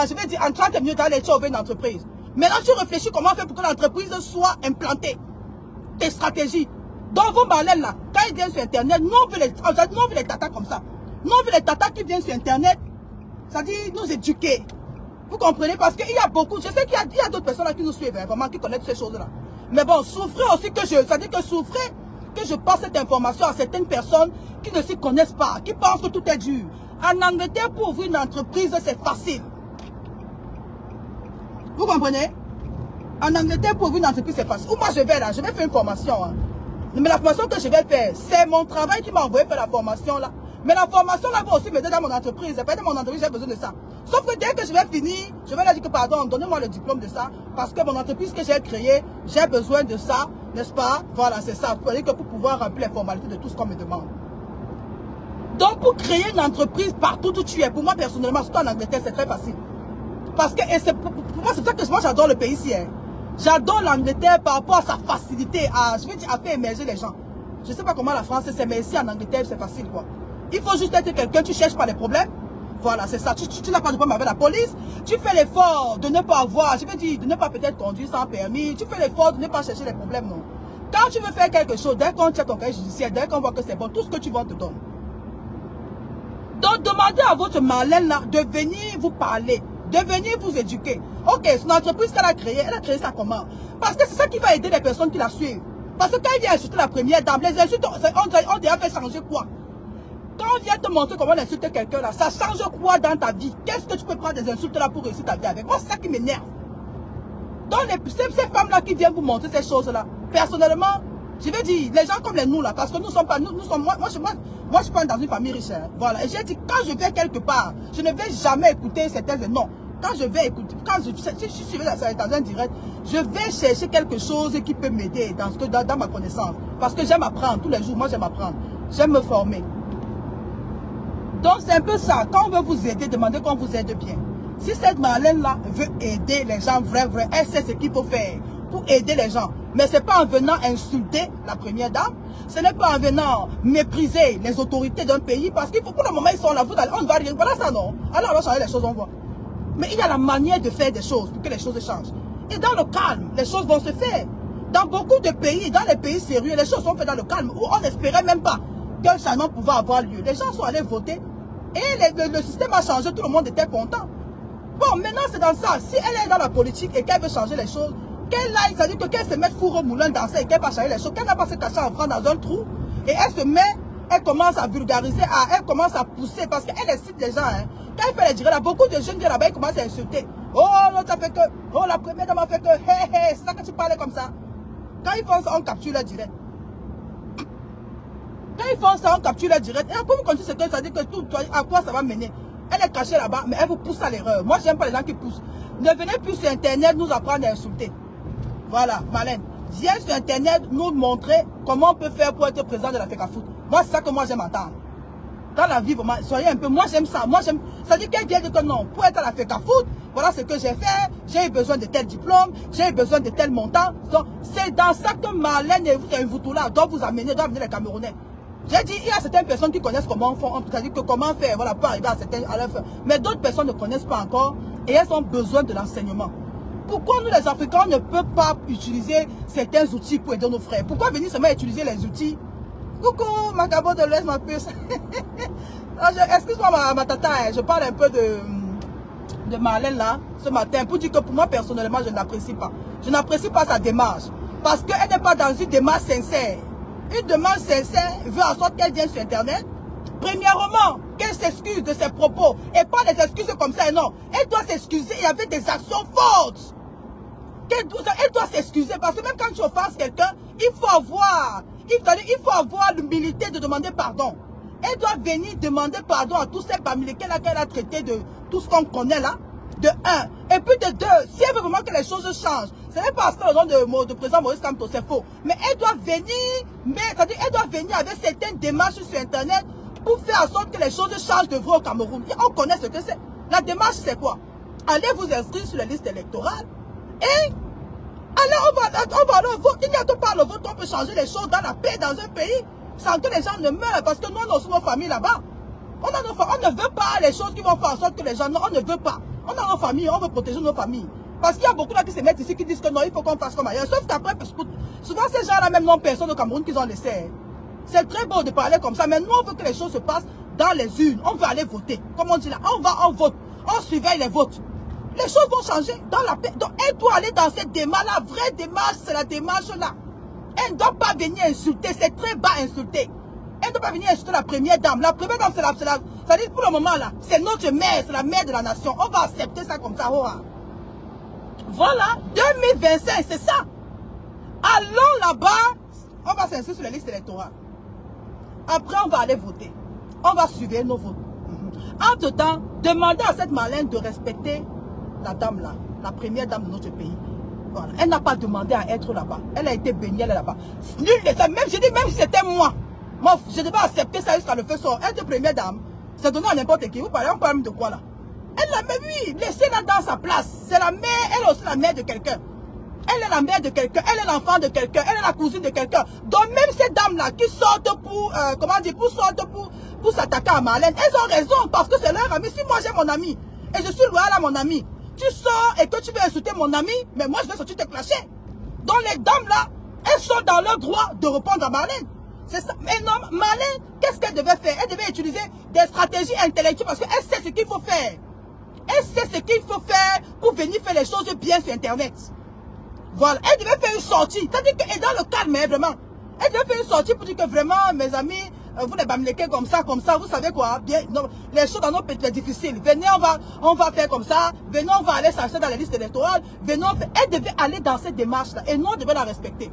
Je vais dire, en 30 minutes, allez, tu ouvres une entreprise. Maintenant, tu réfléchis comment faire pour que l'entreprise soit implantée. Tes stratégies. Dans vos malins là, quand ils viennent sur Internet, nous on veut les tatas comme ça. Nous on veut les tatas qui viennent sur Internet, ça dit nous éduquer. Vous comprenez? Parce qu'il y a beaucoup, je sais qu'il y a d'autres personnes là qui nous suivent, vraiment, qui connaissent ces choses-là. Mais bon, souffrez aussi ça dit que souffrez que je passe cette information à certaines personnes qui ne s'y connaissent pas, qui pensent que tout est dur. En Angleterre, pour ouvrir une entreprise, c'est facile. Vous comprenez? En Angleterre, pour ouvrir une entreprise, c'est facile. Ou moi, je vais faire une formation. Hein. Mais la formation que je vais faire, c'est mon travail qui m'a envoyé faire la formation là. Mais la formation là va aussi m'aider dans mon entreprise. Pas dans mon entreprise, j'ai besoin de ça. Sauf que dès que je vais finir, je vais leur dire que pardon, donnez-moi le diplôme de ça. Parce que mon entreprise que j'ai créée, j'ai besoin de ça, n'est-ce pas? Voilà, c'est ça. Pour pouvoir remplir les formalités de tout ce qu'on me demande. Donc, pour créer une entreprise partout où tu es, pour moi personnellement, surtout en Angleterre, c'est très facile. Parce que, et pour moi, c'est ça que moi j'adore le pays ici. Hein. J'adore l'Angleterre par rapport à sa facilité à faire émerger les gens. Je ne sais pas comment la France c'est, mais ici en Angleterre, c'est facile quoi. Il faut juste être quelqu'un, tu ne cherches pas les problèmes. Voilà, c'est ça. Tu n'as pas de problème avec la police. Tu fais l'effort de ne pas avoir, je veux dire, de ne pas peut-être conduire sans permis. Tu fais l'effort de ne pas chercher les problèmes, non. Quand tu veux faire quelque chose, dès qu'on check ton cahier judiciaire, dès qu'on voit que c'est bon, tout ce que tu veux, on te donne. Donc, demandez à votre malin là de venir vous parler, de venir vous éduquer. Ok, son entreprise qu'elle a créé ça comment? Parce que c'est ça qui va aider les personnes qui la suivent. Parce que quand il vient insulter la première dame, les insultes, on déjà fait changer quoi? Quand on vient te montrer comment insulter quelqu'un là, ça change quoi dans ta vie? Qu'est-ce que tu peux prendre des insultes là pour réussir ta vie avec? Moi, c'est ça qui m'énerve. Donc, ces femmes là qui viennent vous montrer ces choses là, personnellement, je vais dire, les gens comme nous là, parce que nous sommes pas, moi je suis pas dans une famille riche, hein, voilà. Et j'ai dit, quand je vais quelque part, je ne vais jamais écouter certains non. Quand je vais écouter, si je suis dans un direct, je vais chercher quelque chose qui peut m'aider dans ma connaissance. Parce que j'aime apprendre tous les jours, moi j'aime apprendre, j'aime me former. Donc c'est un peu ça, quand on veut vous aider, demandez qu'on vous aide bien. Si cette malin là veut aider les gens vrai, elle sait ce qu'il faut faire pour aider les gens. Mais ce n'est pas en venant insulter la première dame, ce n'est pas en venant mépriser les autorités d'un pays, parce qu'il faut pour le moment ils sont là, on ne va rien, voilà ça non. Alors on va changer les choses, on voit. Mais il y a la manière de faire des choses pour que les choses changent. Et dans le calme, les choses vont se faire. Dans beaucoup de pays, dans les pays sérieux, les choses sont faites dans le calme, où on n'espérait même pas qu'un changement pouvait avoir lieu. Les gens sont allés voter, et le système a changé, tout le monde était content. Bon, maintenant c'est dans ça. Si elle est dans la politique et qu'elle veut changer les choses, qu'elle aille, c'est-à-dire qu'elle se mette four au moulin danser et qu'elle va changer les choses, qu'elle n'a pas se cacher en France dans un trou, et elle commence à vulgariser, elle commence à pousser, parce qu'elle incite les gens. Hein. Quand elle fait les directs, beaucoup de jeunes viennent là-bas, ils commencent à insulter. Oh, l'autre a fait que, oh, la première dame a fait que, hé, c'est ça que tu parlais comme ça. Quand ils font ça, on capture leur direct. Quand ils font ça, on capture leur direct. Et après, vous continuez ce que ça dit que tout, à quoi ça va mener. Elle est cachée là-bas, mais elle vous pousse à l'erreur. Moi, j'aime pas les gens qui poussent. Ne venez plus sur Internet nous apprendre à insulter. Voilà, Malène. Viens sur Internet nous montrer comment on peut faire pour être président de la FECAFOOT. Moi, c'est ça que moi j'aime entendre. Dans la vie, vraiment, soyez un peu. Moi, j'aime ça. Moi, j'aime. Ça dit qu'elle vient de que non. Pour être à la FECAFOOT, voilà ce que j'ai fait. J'ai eu besoin de tel diplôme. J'ai eu besoin de tel montant. Donc, c'est dans ça que Malène et vous tout là doivent vous amener, doivent amener les Camerounais. J'ai dit, il y a certaines personnes qui connaissent comment faire, c'est-à-dire que comment faire, voilà, pour arriver à leur fin. Mais d'autres personnes ne connaissent pas encore et elles ont besoin de l'enseignement. Pourquoi nous, les Africains, ne peut pas utiliser certains outils pour aider nos frères? Pourquoi venir seulement utiliser les outils? Coucou, ma cabot de l'Ouest, ma puce. Excuse-moi, ma tata, je parle un peu de Marlène là, ce matin, pour dire que pour moi, personnellement, je ne l'apprécie pas. Je n'apprécie pas sa démarche. Parce qu'elle n'est pas dans une démarche sincère. Une demande sincère veut en sorte qu'elle vienne sur Internet. Premièrement, qu'elle s'excuse de ses propos. Et pas des excuses comme ça, non. Elle doit s'excuser. Il y avait des actions fortes. Elle doit s'excuser. Parce que même quand tu offenses quelqu'un, il faut avoir l'humilité de demander pardon. Elle doit venir demander pardon à tous ces Bamilekés là qu'elle a traités de tout ce qu'on connaît là. De un. Et puis de deux, si elle veut vraiment que les choses changent, ce n'est pas parce que le nom de président Maurice Kamto, c'est faux. Mais elle doit venir, elle doit venir avec certaines démarches sur Internet pour faire en sorte que les choses changent de vrai au Cameroun. Et on connaît ce que c'est. La démarche, c'est quoi? allez vous inscrire sur la liste électorale et alors on va le vote. Il n'y a pas le vote, on peut changer les choses dans la paix dans un pays sans que les gens ne meurent parce que nous, on a aussi nos familles là-bas. On ne veut pas les choses qui vont faire en sorte que les gens... Non, on ne veut pas. On a nos familles, on veut protéger nos familles. Parce qu'il y a beaucoup là qui se mettent ici, qui disent que non, il faut qu'on fasse comme ailleurs. Sauf qu'après, souvent ces gens-là même n'ont personne au Cameroun qu'ils ont laissé. C'est très beau de parler comme ça, mais nous, on veut que les choses se passent dans les urnes. On veut aller voter. Comme on dit là, on vote. On surveille les votes. Les choses vont changer dans la paix. Donc, elle doit aller dans cette démarche. La vraie démarche, c'est la démarche là. Elle ne doit pas venir insulter. C'est très bas insulter. Elle ne doit pas venir insulter la première dame. La première dame, c'est la... Ça dit pour le moment là, c'est notre mère, c'est la mère de la nation. On va accepter ça comme ça. Voilà, 2025, c'est ça. Allons là-bas. On va s'inscrire sur la liste électorale. Après, on va aller voter. On va suivre nos votes. Entre-temps, demandez à cette Marlène de respecter la dame là, la première dame de notre pays. Voilà. Elle n'a pas demandé à être là-bas. Elle a été baignée là-bas. Nul de ça. Même, je dis, même si c'était moi, je devais accepter ça jusqu'à le feu sort. Elle était première dame. C'est donné à n'importe qui. Vous parlez, on parle de quoi là? Elle l'a même, oui, laissez-la dans sa place. C'est la mère, elle est aussi la mère de quelqu'un. Elle est la mère de quelqu'un, elle est l'enfant de quelqu'un, elle est la cousine de quelqu'un. Donc même ces dames-là qui sortent pour, pour s'attaquer à Marlène, elles ont raison parce que c'est leur ami. Si moi j'ai mon ami et je suis loyal à mon ami, tu sors et que tu veux insulter mon ami, mais moi je vais sortir te clasher. Donc les dames-là, elles sont dans leur droit de répondre à Marlène. C'est ça. Mais non, Marlène, qu'est-ce qu'elle devait faire? Elle devait utiliser des stratégies intellectuelles parce qu'elle sait ce qu'il faut faire. Elle sait ce qu'il faut faire pour venir faire les choses bien sur Internet. Voilà, elle devait faire une sortie. C'est-à-dire qu'elle est dans le calme, hein, vraiment. Elle devait faire une sortie pour dire que vraiment, mes amis, vous les bamléquez comme ça, vous savez quoi, bien, non, les choses dans nos pays sont difficiles. Venez, on va faire comme ça. Venez, on va aller s'acheter dans les listes électorales. Venez, elle devait aller dans cette démarche-là. Et nous, on devait la respecter.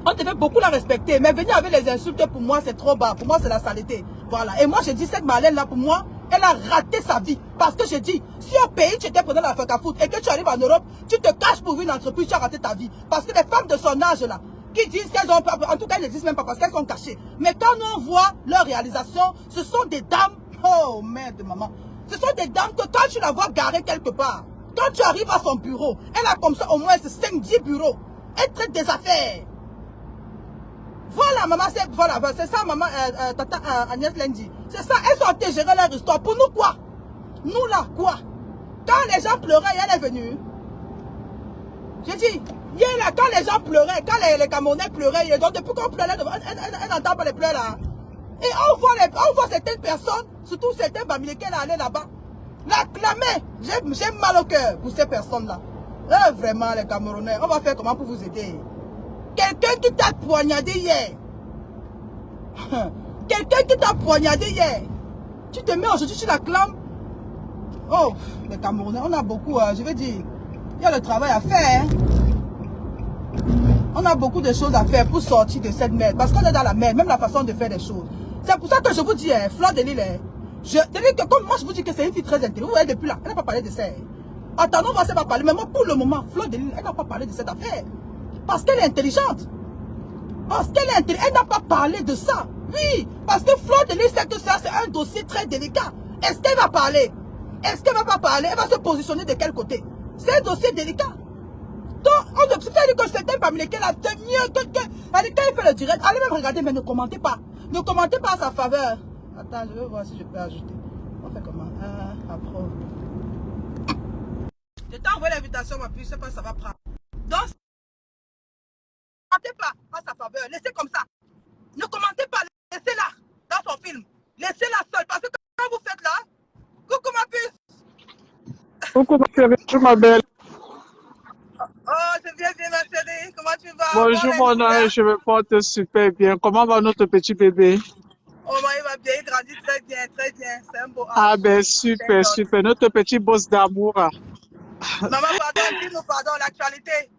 On devait beaucoup la respecter. Mais venir avec les insultes, pour moi, c'est trop bas. Pour moi, c'est la saleté. Voilà. Et moi, je dis, cette Marlène-là, pour moi, elle a raté sa vie. Parce que je dis, si au pays, tu étais prenant la fête à foutre et que tu arrives en Europe, tu te caches pour une entreprise, tu as raté ta vie. Parce que les femmes de son âge, là, qui disent qu'elles ont... En tout cas, elles ne disent même pas parce qu'elles sont cachées. Mais quand nous, on voit leur réalisation, ce sont des dames... Oh, merde, maman. Ce sont des dames que quand tu la vois garée quelque part, quand tu arrives à son bureau, elle a comme ça au moins 5-10 bureaux. Elle traite des affaires. Voilà, maman, c'est ça, maman, tata Agnès Lendi. C'est ça, elles ont été gérer leur histoire. Pour nous, quoi? Nous, là, quoi? Quand les gens pleuraient, elle est venue. J'ai dit, hier, là, quand les gens pleuraient, quand les Camerounais pleuraient, donc depuis qu'on pleurait, elle n'entend pas les pleurs, là. Et on voit certaines personnes, surtout certains Bamileke, là, aller là-bas, la clamer. J'ai mal au cœur pour ces personnes-là. Vraiment, les Camerounais, on va faire comment pour vous aider? Quelqu'un qui t'a poignardé hier. Quelqu'un qui t'a poignardé hier. Tu te mets aujourd'hui, tu la clames. Oh, les Camerounais, on a beaucoup, je vais dire, il y a le travail à faire. Hein. On a beaucoup de choses à faire pour sortir de cette merde. Parce qu'on est dans la merde, même la façon de faire les choses. C'est pour ça que je vous dis, Fleur de Lille, que comme moi je vous dis que c'est une fille très intelligente. Vous voyez, depuis là, elle n'a pas parlé de ça. Attendons, on va se pas parler. Mais moi, pour le moment, Fleur de Lille, elle n'a pas parlé de cette affaire. Parce qu'elle est intelligente. Parce qu'elle est intelligente. Elle n'a pas parlé de ça. Oui. Parce que Fleur de Lys sait que ça, c'est un dossier très délicat. Est-ce qu'elle va parler? Est-ce qu'elle ne va pas parler? Elle va se positionner de quel côté? C'est un dossier délicat. Donc, on ne peut pas dire que certains parmi lesquels c'est mieux que... Quand il fait le direct, allez même regarder, mais ne commentez pas. Ne commentez pas à sa faveur. Attends, je vais voir si je peux ajouter. On fait comment? Approuve. Je t'ai envoyé l'invitation, ma puce, je sais pas si ça va prendre. Donc, commentez pas à sa faveur, laissez comme ça. Ne commentez pas, laissez-la dans son film. Laissez-la seule, parce que quand vous faites là, coucou ma puce. Coucou ma chérie, bonjour ma belle. Oh, je viens bien ma chérie, comment tu vas? Bonjour mon ange, je me porte super bien. Comment va notre petit bébé? Oh, il va bien, il grandit très bien, c'est un beau ange. Ah ben super, super, notre petit boss d'amour. Maman, pardon, dis-nous pardon, l'actualité.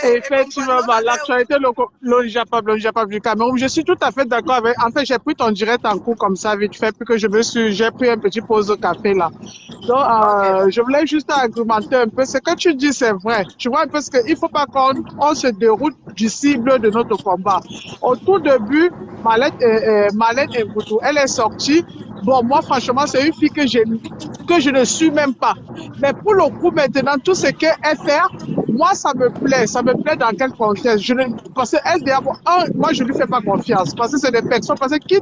Effectivement, l'actualité, l'onja pas vu Cameroun. Je suis tout à fait d'accord avec. En fait, j'ai pris ton direct en cours comme ça, vite fait, puis que j'ai pris un petit pause au café là. Donc, je voulais juste argumenter un peu. Ce que tu dis, c'est vrai. Tu vois, parce qu'il ne faut pas qu'on se déroute du cible de notre combat. Au tout début, Marlène Ngoutou, elle est sortie. Bon, moi, franchement, c'est une fille que j'aime. que je ne suis même pas. Mais pour le coup, maintenant, tout ce qu'elle fait, moi, ça me plaît. Ça me plaît dans quel contexte? Parce qu'elle, moi, je ne lui fais pas confiance. Parce que c'est des personnes, parce que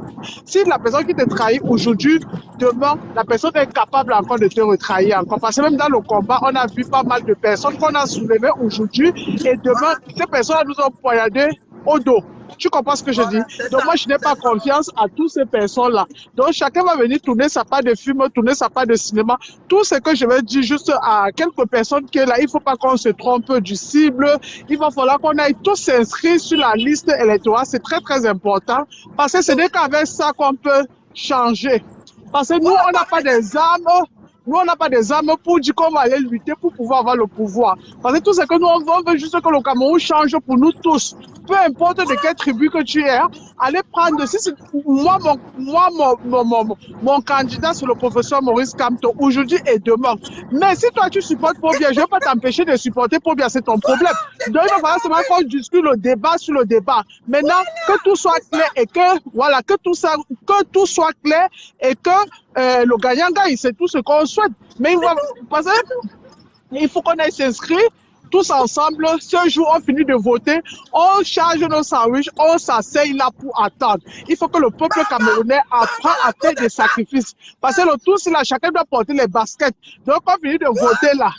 si la personne qui te trahit aujourd'hui, demain, la personne est capable encore de te retrahir encore. Parce que même dans le combat, on a vu pas mal de personnes qu'on a soulevées aujourd'hui et demain, Voilà, ces personnes nous ont poignardé au dos. Tu comprends ce que je dis? voilà, c'est Donc ça, moi, je n'ai c'est pas ça. confiance à toutes ces personnes-là. Donc chacun va venir tourner sa part de film, tourner sa part de cinéma. Tout ce que je vais dire juste à quelques personnes qui est là, il ne faut pas qu'on se trompe du cible. Il va falloir qu'on aille tous s'inscrire sur la liste électorale. C'est très, très important parce que ce n'est qu'avec ça qu'on peut changer. Parce que nous, Voilà, on n'a pas parfait. des armes. Nous, on n'a pas des armes pour dire qu'on va aller lutter pour pouvoir avoir le pouvoir. Parce que tout ce que nous, on veut juste que le Cameroun change pour nous tous. Peu importe de quelle tribu que tu es, allez prendre. Si c'est mon candidat, c'est le professeur Maurice Kamto, aujourd'hui et demain. Mais si toi, tu supportes Pobia, je ne vais pas t'empêcher de supporter Pobia, c'est ton problème. Donc, il va falloir seulement qu'on discute le débat sur le débat. Maintenant, que tout soit C'est clair ça. et que, voilà, que tout soit clair et que le gagnant gagne, c'est tout ce qu'on souhaite. Mais il C'est va tout. passer, C'est tout. il faut qu'on aille s'inscrire tous ensemble. Ce jour, on finit de voter, on charge nos sandwichs, on s'asseye là pour attendre. Il faut que le peuple camerounais apprend à faire des sacrifices. Parce que le tout, c'est là, chacun doit porter les baskets. Donc, on finit de voter là.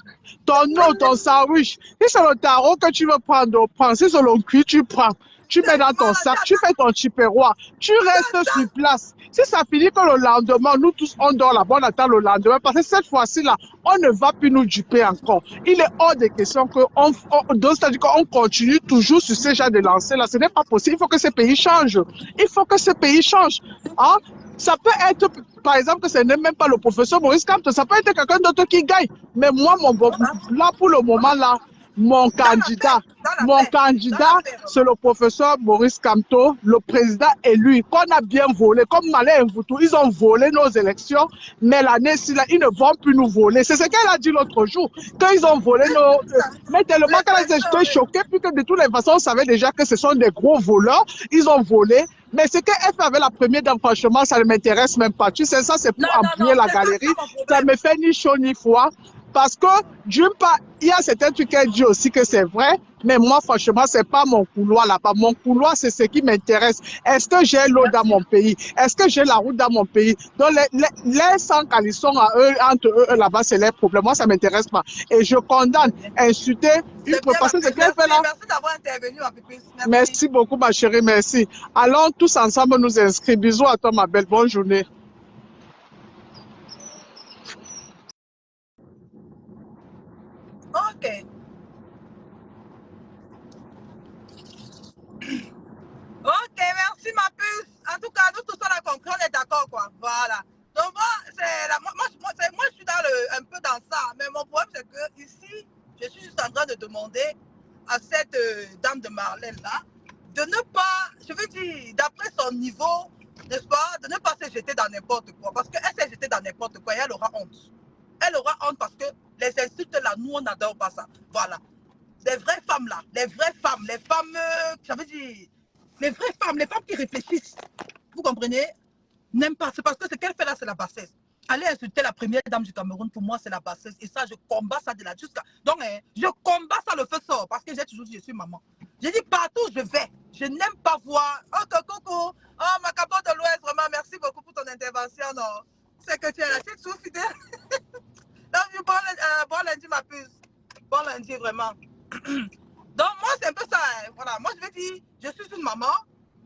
Ton eau, ton sandwich. Si c'est le tarot que tu veux prendre, prends. Si c'est le cuit, tu prends. Tu mets dans ton Voilà, sac, tu fais ton chipérois, tu restes sur place. Si ça finit que le lendemain, nous tous, on dort là-bas, on attend le lendemain, parce que cette fois-ci-là, on ne va plus nous duper encore. Il est hors de question c'est-à-dire qu'on continue toujours sur ce genre de lancers-là. Ce n'est pas possible. Il faut que ce pays change. Il faut que ce pays change. Hein? Ça peut être, par exemple, que ce n'est même pas le professeur Maurice Kamto, ça peut être quelqu'un d'autre qui gagne. Mais moi, voilà, là, pour le moment, là, mon dans la candidat, paix, dans la mon paix, dans candidat, la paix, c'est vraiment. le professeur Maurice Kamto, le président élu, qu'on a bien volé. Comme Malais et Mvoutou, ils ont volé nos élections, mais l'année-ci, là, ils ne vont plus nous voler. C'est ce qu'elle a dit l'autre jour, qu'ils ont volé nos... C'est ça. Mais tellement qu'elle a dit, L'élection, j'étais choquée, puisque de toutes les façons, on savait déjà que ce sont des gros voleurs. Ils ont volé. Mais ce qu'elle fait avec la première dame, franchement, ça ne m'intéresse même pas. Tu sais, ça, c'est non, pour non, non, embrouiller la c'est pas ça galerie. mon Ça problème. me fait ni chaud ni froid. Parce que, d'une part, il y a certains trucs qu'elle dit aussi que c'est vrai, mais moi, franchement, c'est pas mon couloir là-bas. Mon couloir, c'est ce qui m'intéresse. Est-ce que j'ai l'eau dans Merci. mon pays? Est-ce que j'ai la route dans mon pays? Donc, les sans calissons à eux, entre eux, là-bas, c'est leur problème. Moi, ça m'intéresse pas. Et je condamne, insulter C'est bien, ma parce que ce puce. qu'elle fait Merci, là, merci d'avoir intervenu, ma puce. Merci. merci beaucoup, ma chérie, merci. Allons tous ensemble nous inscrire. Bisous à toi, ma belle. Bonne journée. Ok. Ok, merci, ma puce. En tout cas, nous tous, on a compris, on est d'accord, quoi. Voilà. Donc, moi, moi, je suis un peu dans ça. Mais mon problème, c'est que ici, je suis juste en train de demander à cette dame de Marlène, là, de ne pas, je veux dire, d'après son niveau, n'est-ce pas, de ne pas se jeter dans n'importe quoi. Parce qu'elle s'est jetée dans n'importe quoi et elle aura honte. Elle aura honte parce que les insultes, là, nous, on n'adore pas ça. Voilà. Les vraies femmes, là, les femmes, ça veut dire, les femmes qui réfléchissent, vous comprenez, n'aiment pas. C'est parce que ce qu'elle fait là, c'est la bassesse. Aller insulter la première dame du Cameroun, pour moi, c'est la bassesse. Et ça, je combats ça de là jusqu'à. Donc, je combats ça le feu sort parce que j'ai toujours dit, je suis maman. J'ai dit, partout où je vais, je n'aime pas voir. Oh, coucou, oh, ma capote de l'Ouest, vraiment, merci beaucoup pour ton intervention. Non, c'est que tu es là, tu es toujours fidèle. Donc, bon lundi, ma puce. Bon lundi, vraiment. Donc, moi, c'est un peu ça. Hein. Voilà. Moi, je vais dire, je suis une maman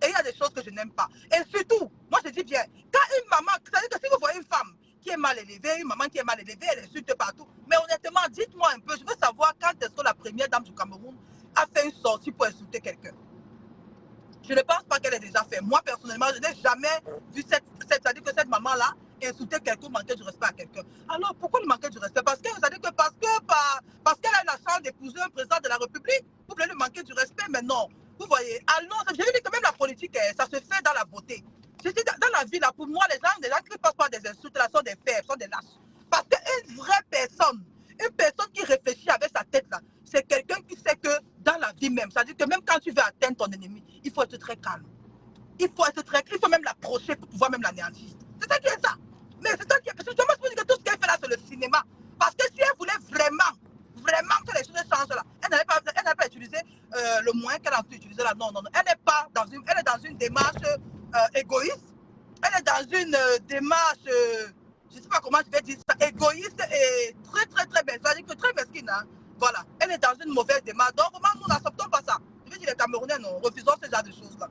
et il y a des choses que je n'aime pas. Et surtout, moi, je dis bien, quand une maman, c'est-à-dire que si vous voyez une femme qui est mal élevée, une maman qui est mal élevée, elle insulte partout. Mais honnêtement, dites-moi un peu, je veux savoir quand est-ce que la première dame du Cameroun a fait une sortie pour insulter quelqu'un. Je ne pense pas qu'elle ait déjà fait. Moi, personnellement, je n'ai jamais vu c'est-à-dire que cette maman-là insulter quelqu'un, manquer du respect à quelqu'un. Alors, pourquoi lui manquer du respect? Parce que, c'est-à-dire que parce qu'elle a eu la chance d'épouser un président de la République, vous voulez lui manquer du respect, mais non. Vous voyez, alors, je veux dire que même la politique, ça se fait dans la beauté. Je dis, dans la vie, là, pour moi, les gens qui ne passent pas des insultes, là, sont des faibles, sont des lâches. Parce qu'une vraie personne, une personne qui réfléchit avec sa tête, là, c'est quelqu'un qui sait que dans la vie même, c'est-à-dire que même quand tu veux atteindre ton ennemi, il faut être très calme. Il faut même l'approcher pour pouvoir même l'anéantir. C'est ça qui est ça. Mais c'est ça qui est. Parce que je peux dire que tout ce qu'elle fait là, c'est le comment je vais dire ça, égoïste et très, très, très belle. C'est-à-dire que très mesquine, hein. Voilà. Elle est dans une mauvaise démarche. Donc, vraiment, nous n'acceptons pas ça. Je veux dire, les Camerounais, non, refusons ce genre de choses-là.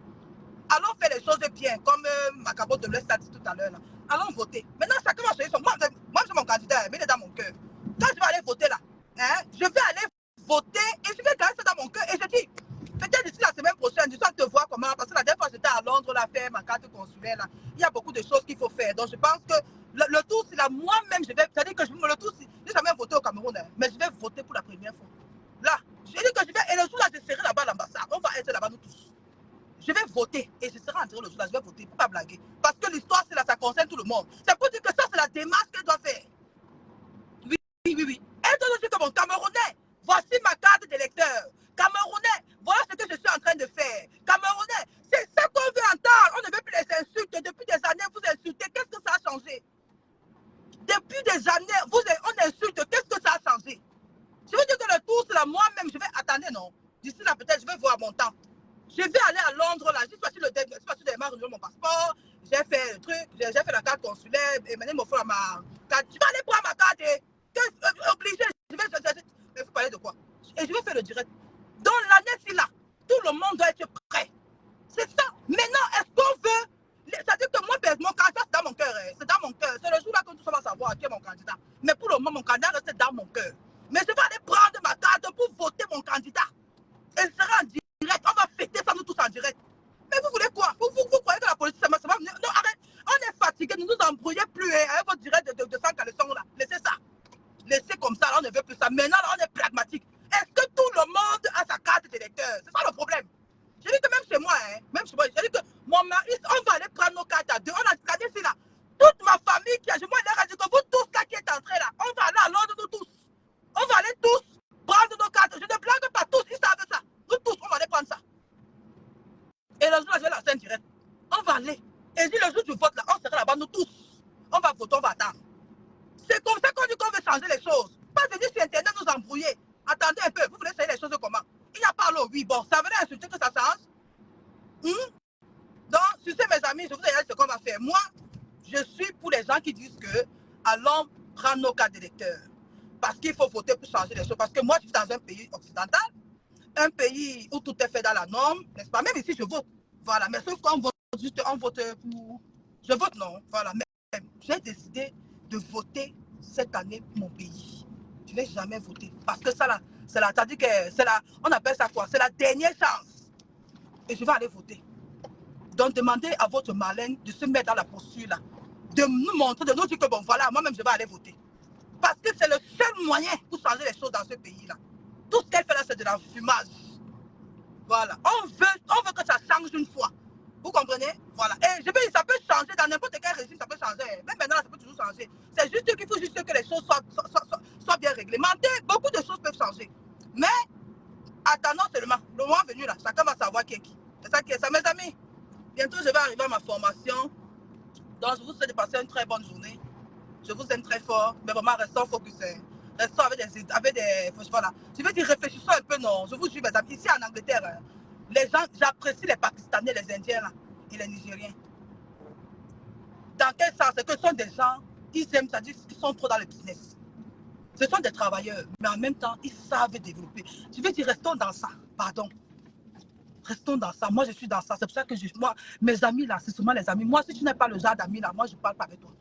Allons faire les choses bien, comme Macabo de l'Est a dit tout à l'heure. Allons voter. Maintenant, chacun va choisir son... Moi, j'ai mon candidat, mais il est dans mon cœur. Quand je vais aller voter là, hein, je vais aller voter et je vais garder ça dans mon cœur. Et je dis, peut-être d'ici la semaine prochaine, je sens te voir comment, parce que la dernière fois j'étais à Londres, là, faire ma carte consulaire, là, il y a beaucoup de choses qu'il faut faire. Donc je pense que le tour, c'est là, moi-même, je vais, c'est-à-dire que le tour, je n'ai jamais voté au Cameroun, hein, mais je vais voter pour la première fois. Là, je dis que je vais, et le jour là, je serai là-bas à l'ambassade, on va être là-bas nous tous. Je vais voter et je serai entré le jour là, je vais voter, pour pas blaguer. Parce que l'histoire, c'est là, ça concerne tout le monde. C'est pour dire que ça, c'est la démarche qu'elle doit faire. Oui, oui, oui, oui. Elle doit dire que mon Camerounais, voici ma carte d'électeur. Camerounais, voilà ce que je suis en train de faire. Camerounais, c'est ça qu'on veut entendre. On ne veut plus les insultes. Depuis des années, vous insultez. Qu'est-ce que ça a changé? Depuis des années, on insulte. Qu'est-ce que ça a changé? Je veux dire que le tour, c'est là, moi-même, je vais attendre, non? D'ici là, peut-être, je vais voir mon temps. Je vais aller à Londres, là. Juste parce que je démarre renouveler mon passeport. J'ai fait le truc, j'ai fait la carte consulaire. Et maintenant, il me faut ma carte. Je vais aller prendre ma carte et obligé. Mais il faut parler de quoi? Et je vais faire le direct. Dans l'année-ci, là, tout le monde doit être prêt. C'est ça. Maintenant, est-ce qu'on veut... C'est-à-dire que moi, mon candidat, c'est dans mon cœur. C'est dans mon cœur. C'est le jour là que tout le monde va savoir qui est mon candidat. Mais pour le moment, mon candidat reste dans mon cœur. Mais je vais aller prendre ma carte pour voter mon candidat. Et ce sera en direct. On va fêter ça, nous tous en direct. Mais vous voulez quoi? Vous croyez que la politique, ça va venir? Non, arrête. On est fatigué. Ne nous embrouillez plus avec votre direct de 100 caleçons là. Laissez ça. Laissez comme ça. Là, on ne veut plus ça. Maintenant, là, on est pragmatique. Est-ce que tout le monde a sa carte d'électeur? C'est ça le problème. Je dis que même chez moi, hein, même chez moi, je dis que mon mari, on va aller prendre nos cartes à deux. On a regardé ici là. Toute ma famille qui a, je moi, elle a dit que vous tous là qui êtes entrés là, on va aller à Londres, nous tous. On va aller tous prendre nos cartes. Je ne blague pas, tous, ils savent ça. Nous tous, on va aller prendre ça. Et le jour là, je vais lancer un direct. On va aller. Et si le jour du vote là, on sera là-bas, nous tous. On va voter, on va attendre. C'est comme ça qu'on dit qu'on veut changer les choses. Pas venir sur Internet nous embrouiller. Attendez un peu, vous voulez changer les choses comment? Il n'y a pas l'eau, oui, bon, ça venait insulter que ça change. Donc, sur ce, mes amis, je vous ai dit ce qu'on va faire. Moi, je suis pour les gens qui disent que allons prendre nos cartes d'électeurs. Parce qu'il faut voter pour changer les choses. Parce que moi, je suis dans un pays occidental, un pays où tout est fait dans la norme, n'est-ce pas? Même ici, je vote. Voilà, mais sauf qu'on vote juste, on vote pour... Je vote non, voilà. Mais j'ai décidé de voter cette année pour mon pays. Je ne vais jamais voter. Parce que ça, là, c'est la... C'est-à-dire que c'est la... On appelle ça quoi? C'est la dernière chance. Et je vais aller voter. Donc, demandez à votre Marlène de se mettre dans la posture là, de nous montrer, de nous dire que bon, voilà, moi-même, je vais aller voter. Parce que c'est le seul moyen pour changer les choses dans ce pays-là. Tout ce qu'elle fait là, c'est de l'enfumage. Voilà. On veut que ça change une fois. Vous comprenez? Voilà. Et je veux dire, ça peut changer dans n'importe quel régime, ça peut changer. Même maintenant, ça peut toujours changer. C'est juste qu'il faut juste que les choses soient bien réglementées. Beaucoup de choses peuvent changer. Mais, attendons seulement. Le moment venu là, chacun va savoir qui est qui. C'est ça qui est ça, mes amis. Bientôt, je vais arriver à ma formation. Donc, je vous souhaite de passer une très bonne journée. Je vous aime très fort. Mais vraiment, restons focus. Restons avec des voilà. Je veux dire, réfléchissons un peu, non. Je vous jure, mes amis, ici en Angleterre, les gens, j'apprécie les Pakistanais, les Indiens là, et les Nigériens. Dans quel sens? C'est que ce sont des gens, ils aiment, c'est-à-dire qu'ils sont trop dans le business. Ce sont des travailleurs, mais en même temps, ils savent développer. Je veux dire, restons dans ça. Pardon. Restons dans ça. Moi, je suis dans ça. C'est pour ça que moi, mes amis là, c'est souvent les amis. Moi, si tu n'es pas le genre d'amis là, moi, je ne parle pas avec toi.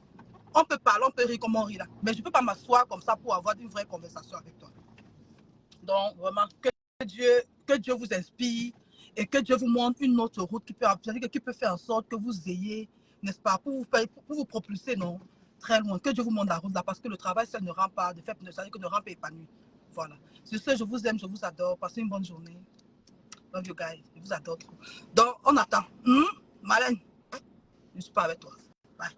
On peut parler, on peut rire comme on rit là. Mais je ne peux pas m'asseoir comme ça pour avoir une vraie conversation avec toi. Donc, vraiment, que Dieu vous inspire et que Dieu vous montre une autre route qui peut faire en sorte que vous ayez, n'est-ce pas, pour vous propulser, non, très loin. Que Dieu vous montre la route là, parce que le travail, ça ne rend pas, de fait, ça ne rend pas épanoui. Voilà. Sur ce, je vous aime, je vous adore. Passez une bonne journée. Love you guys. Je vous adore trop. Donc, on attend. Marlène, je ne suis pas avec toi. Bye.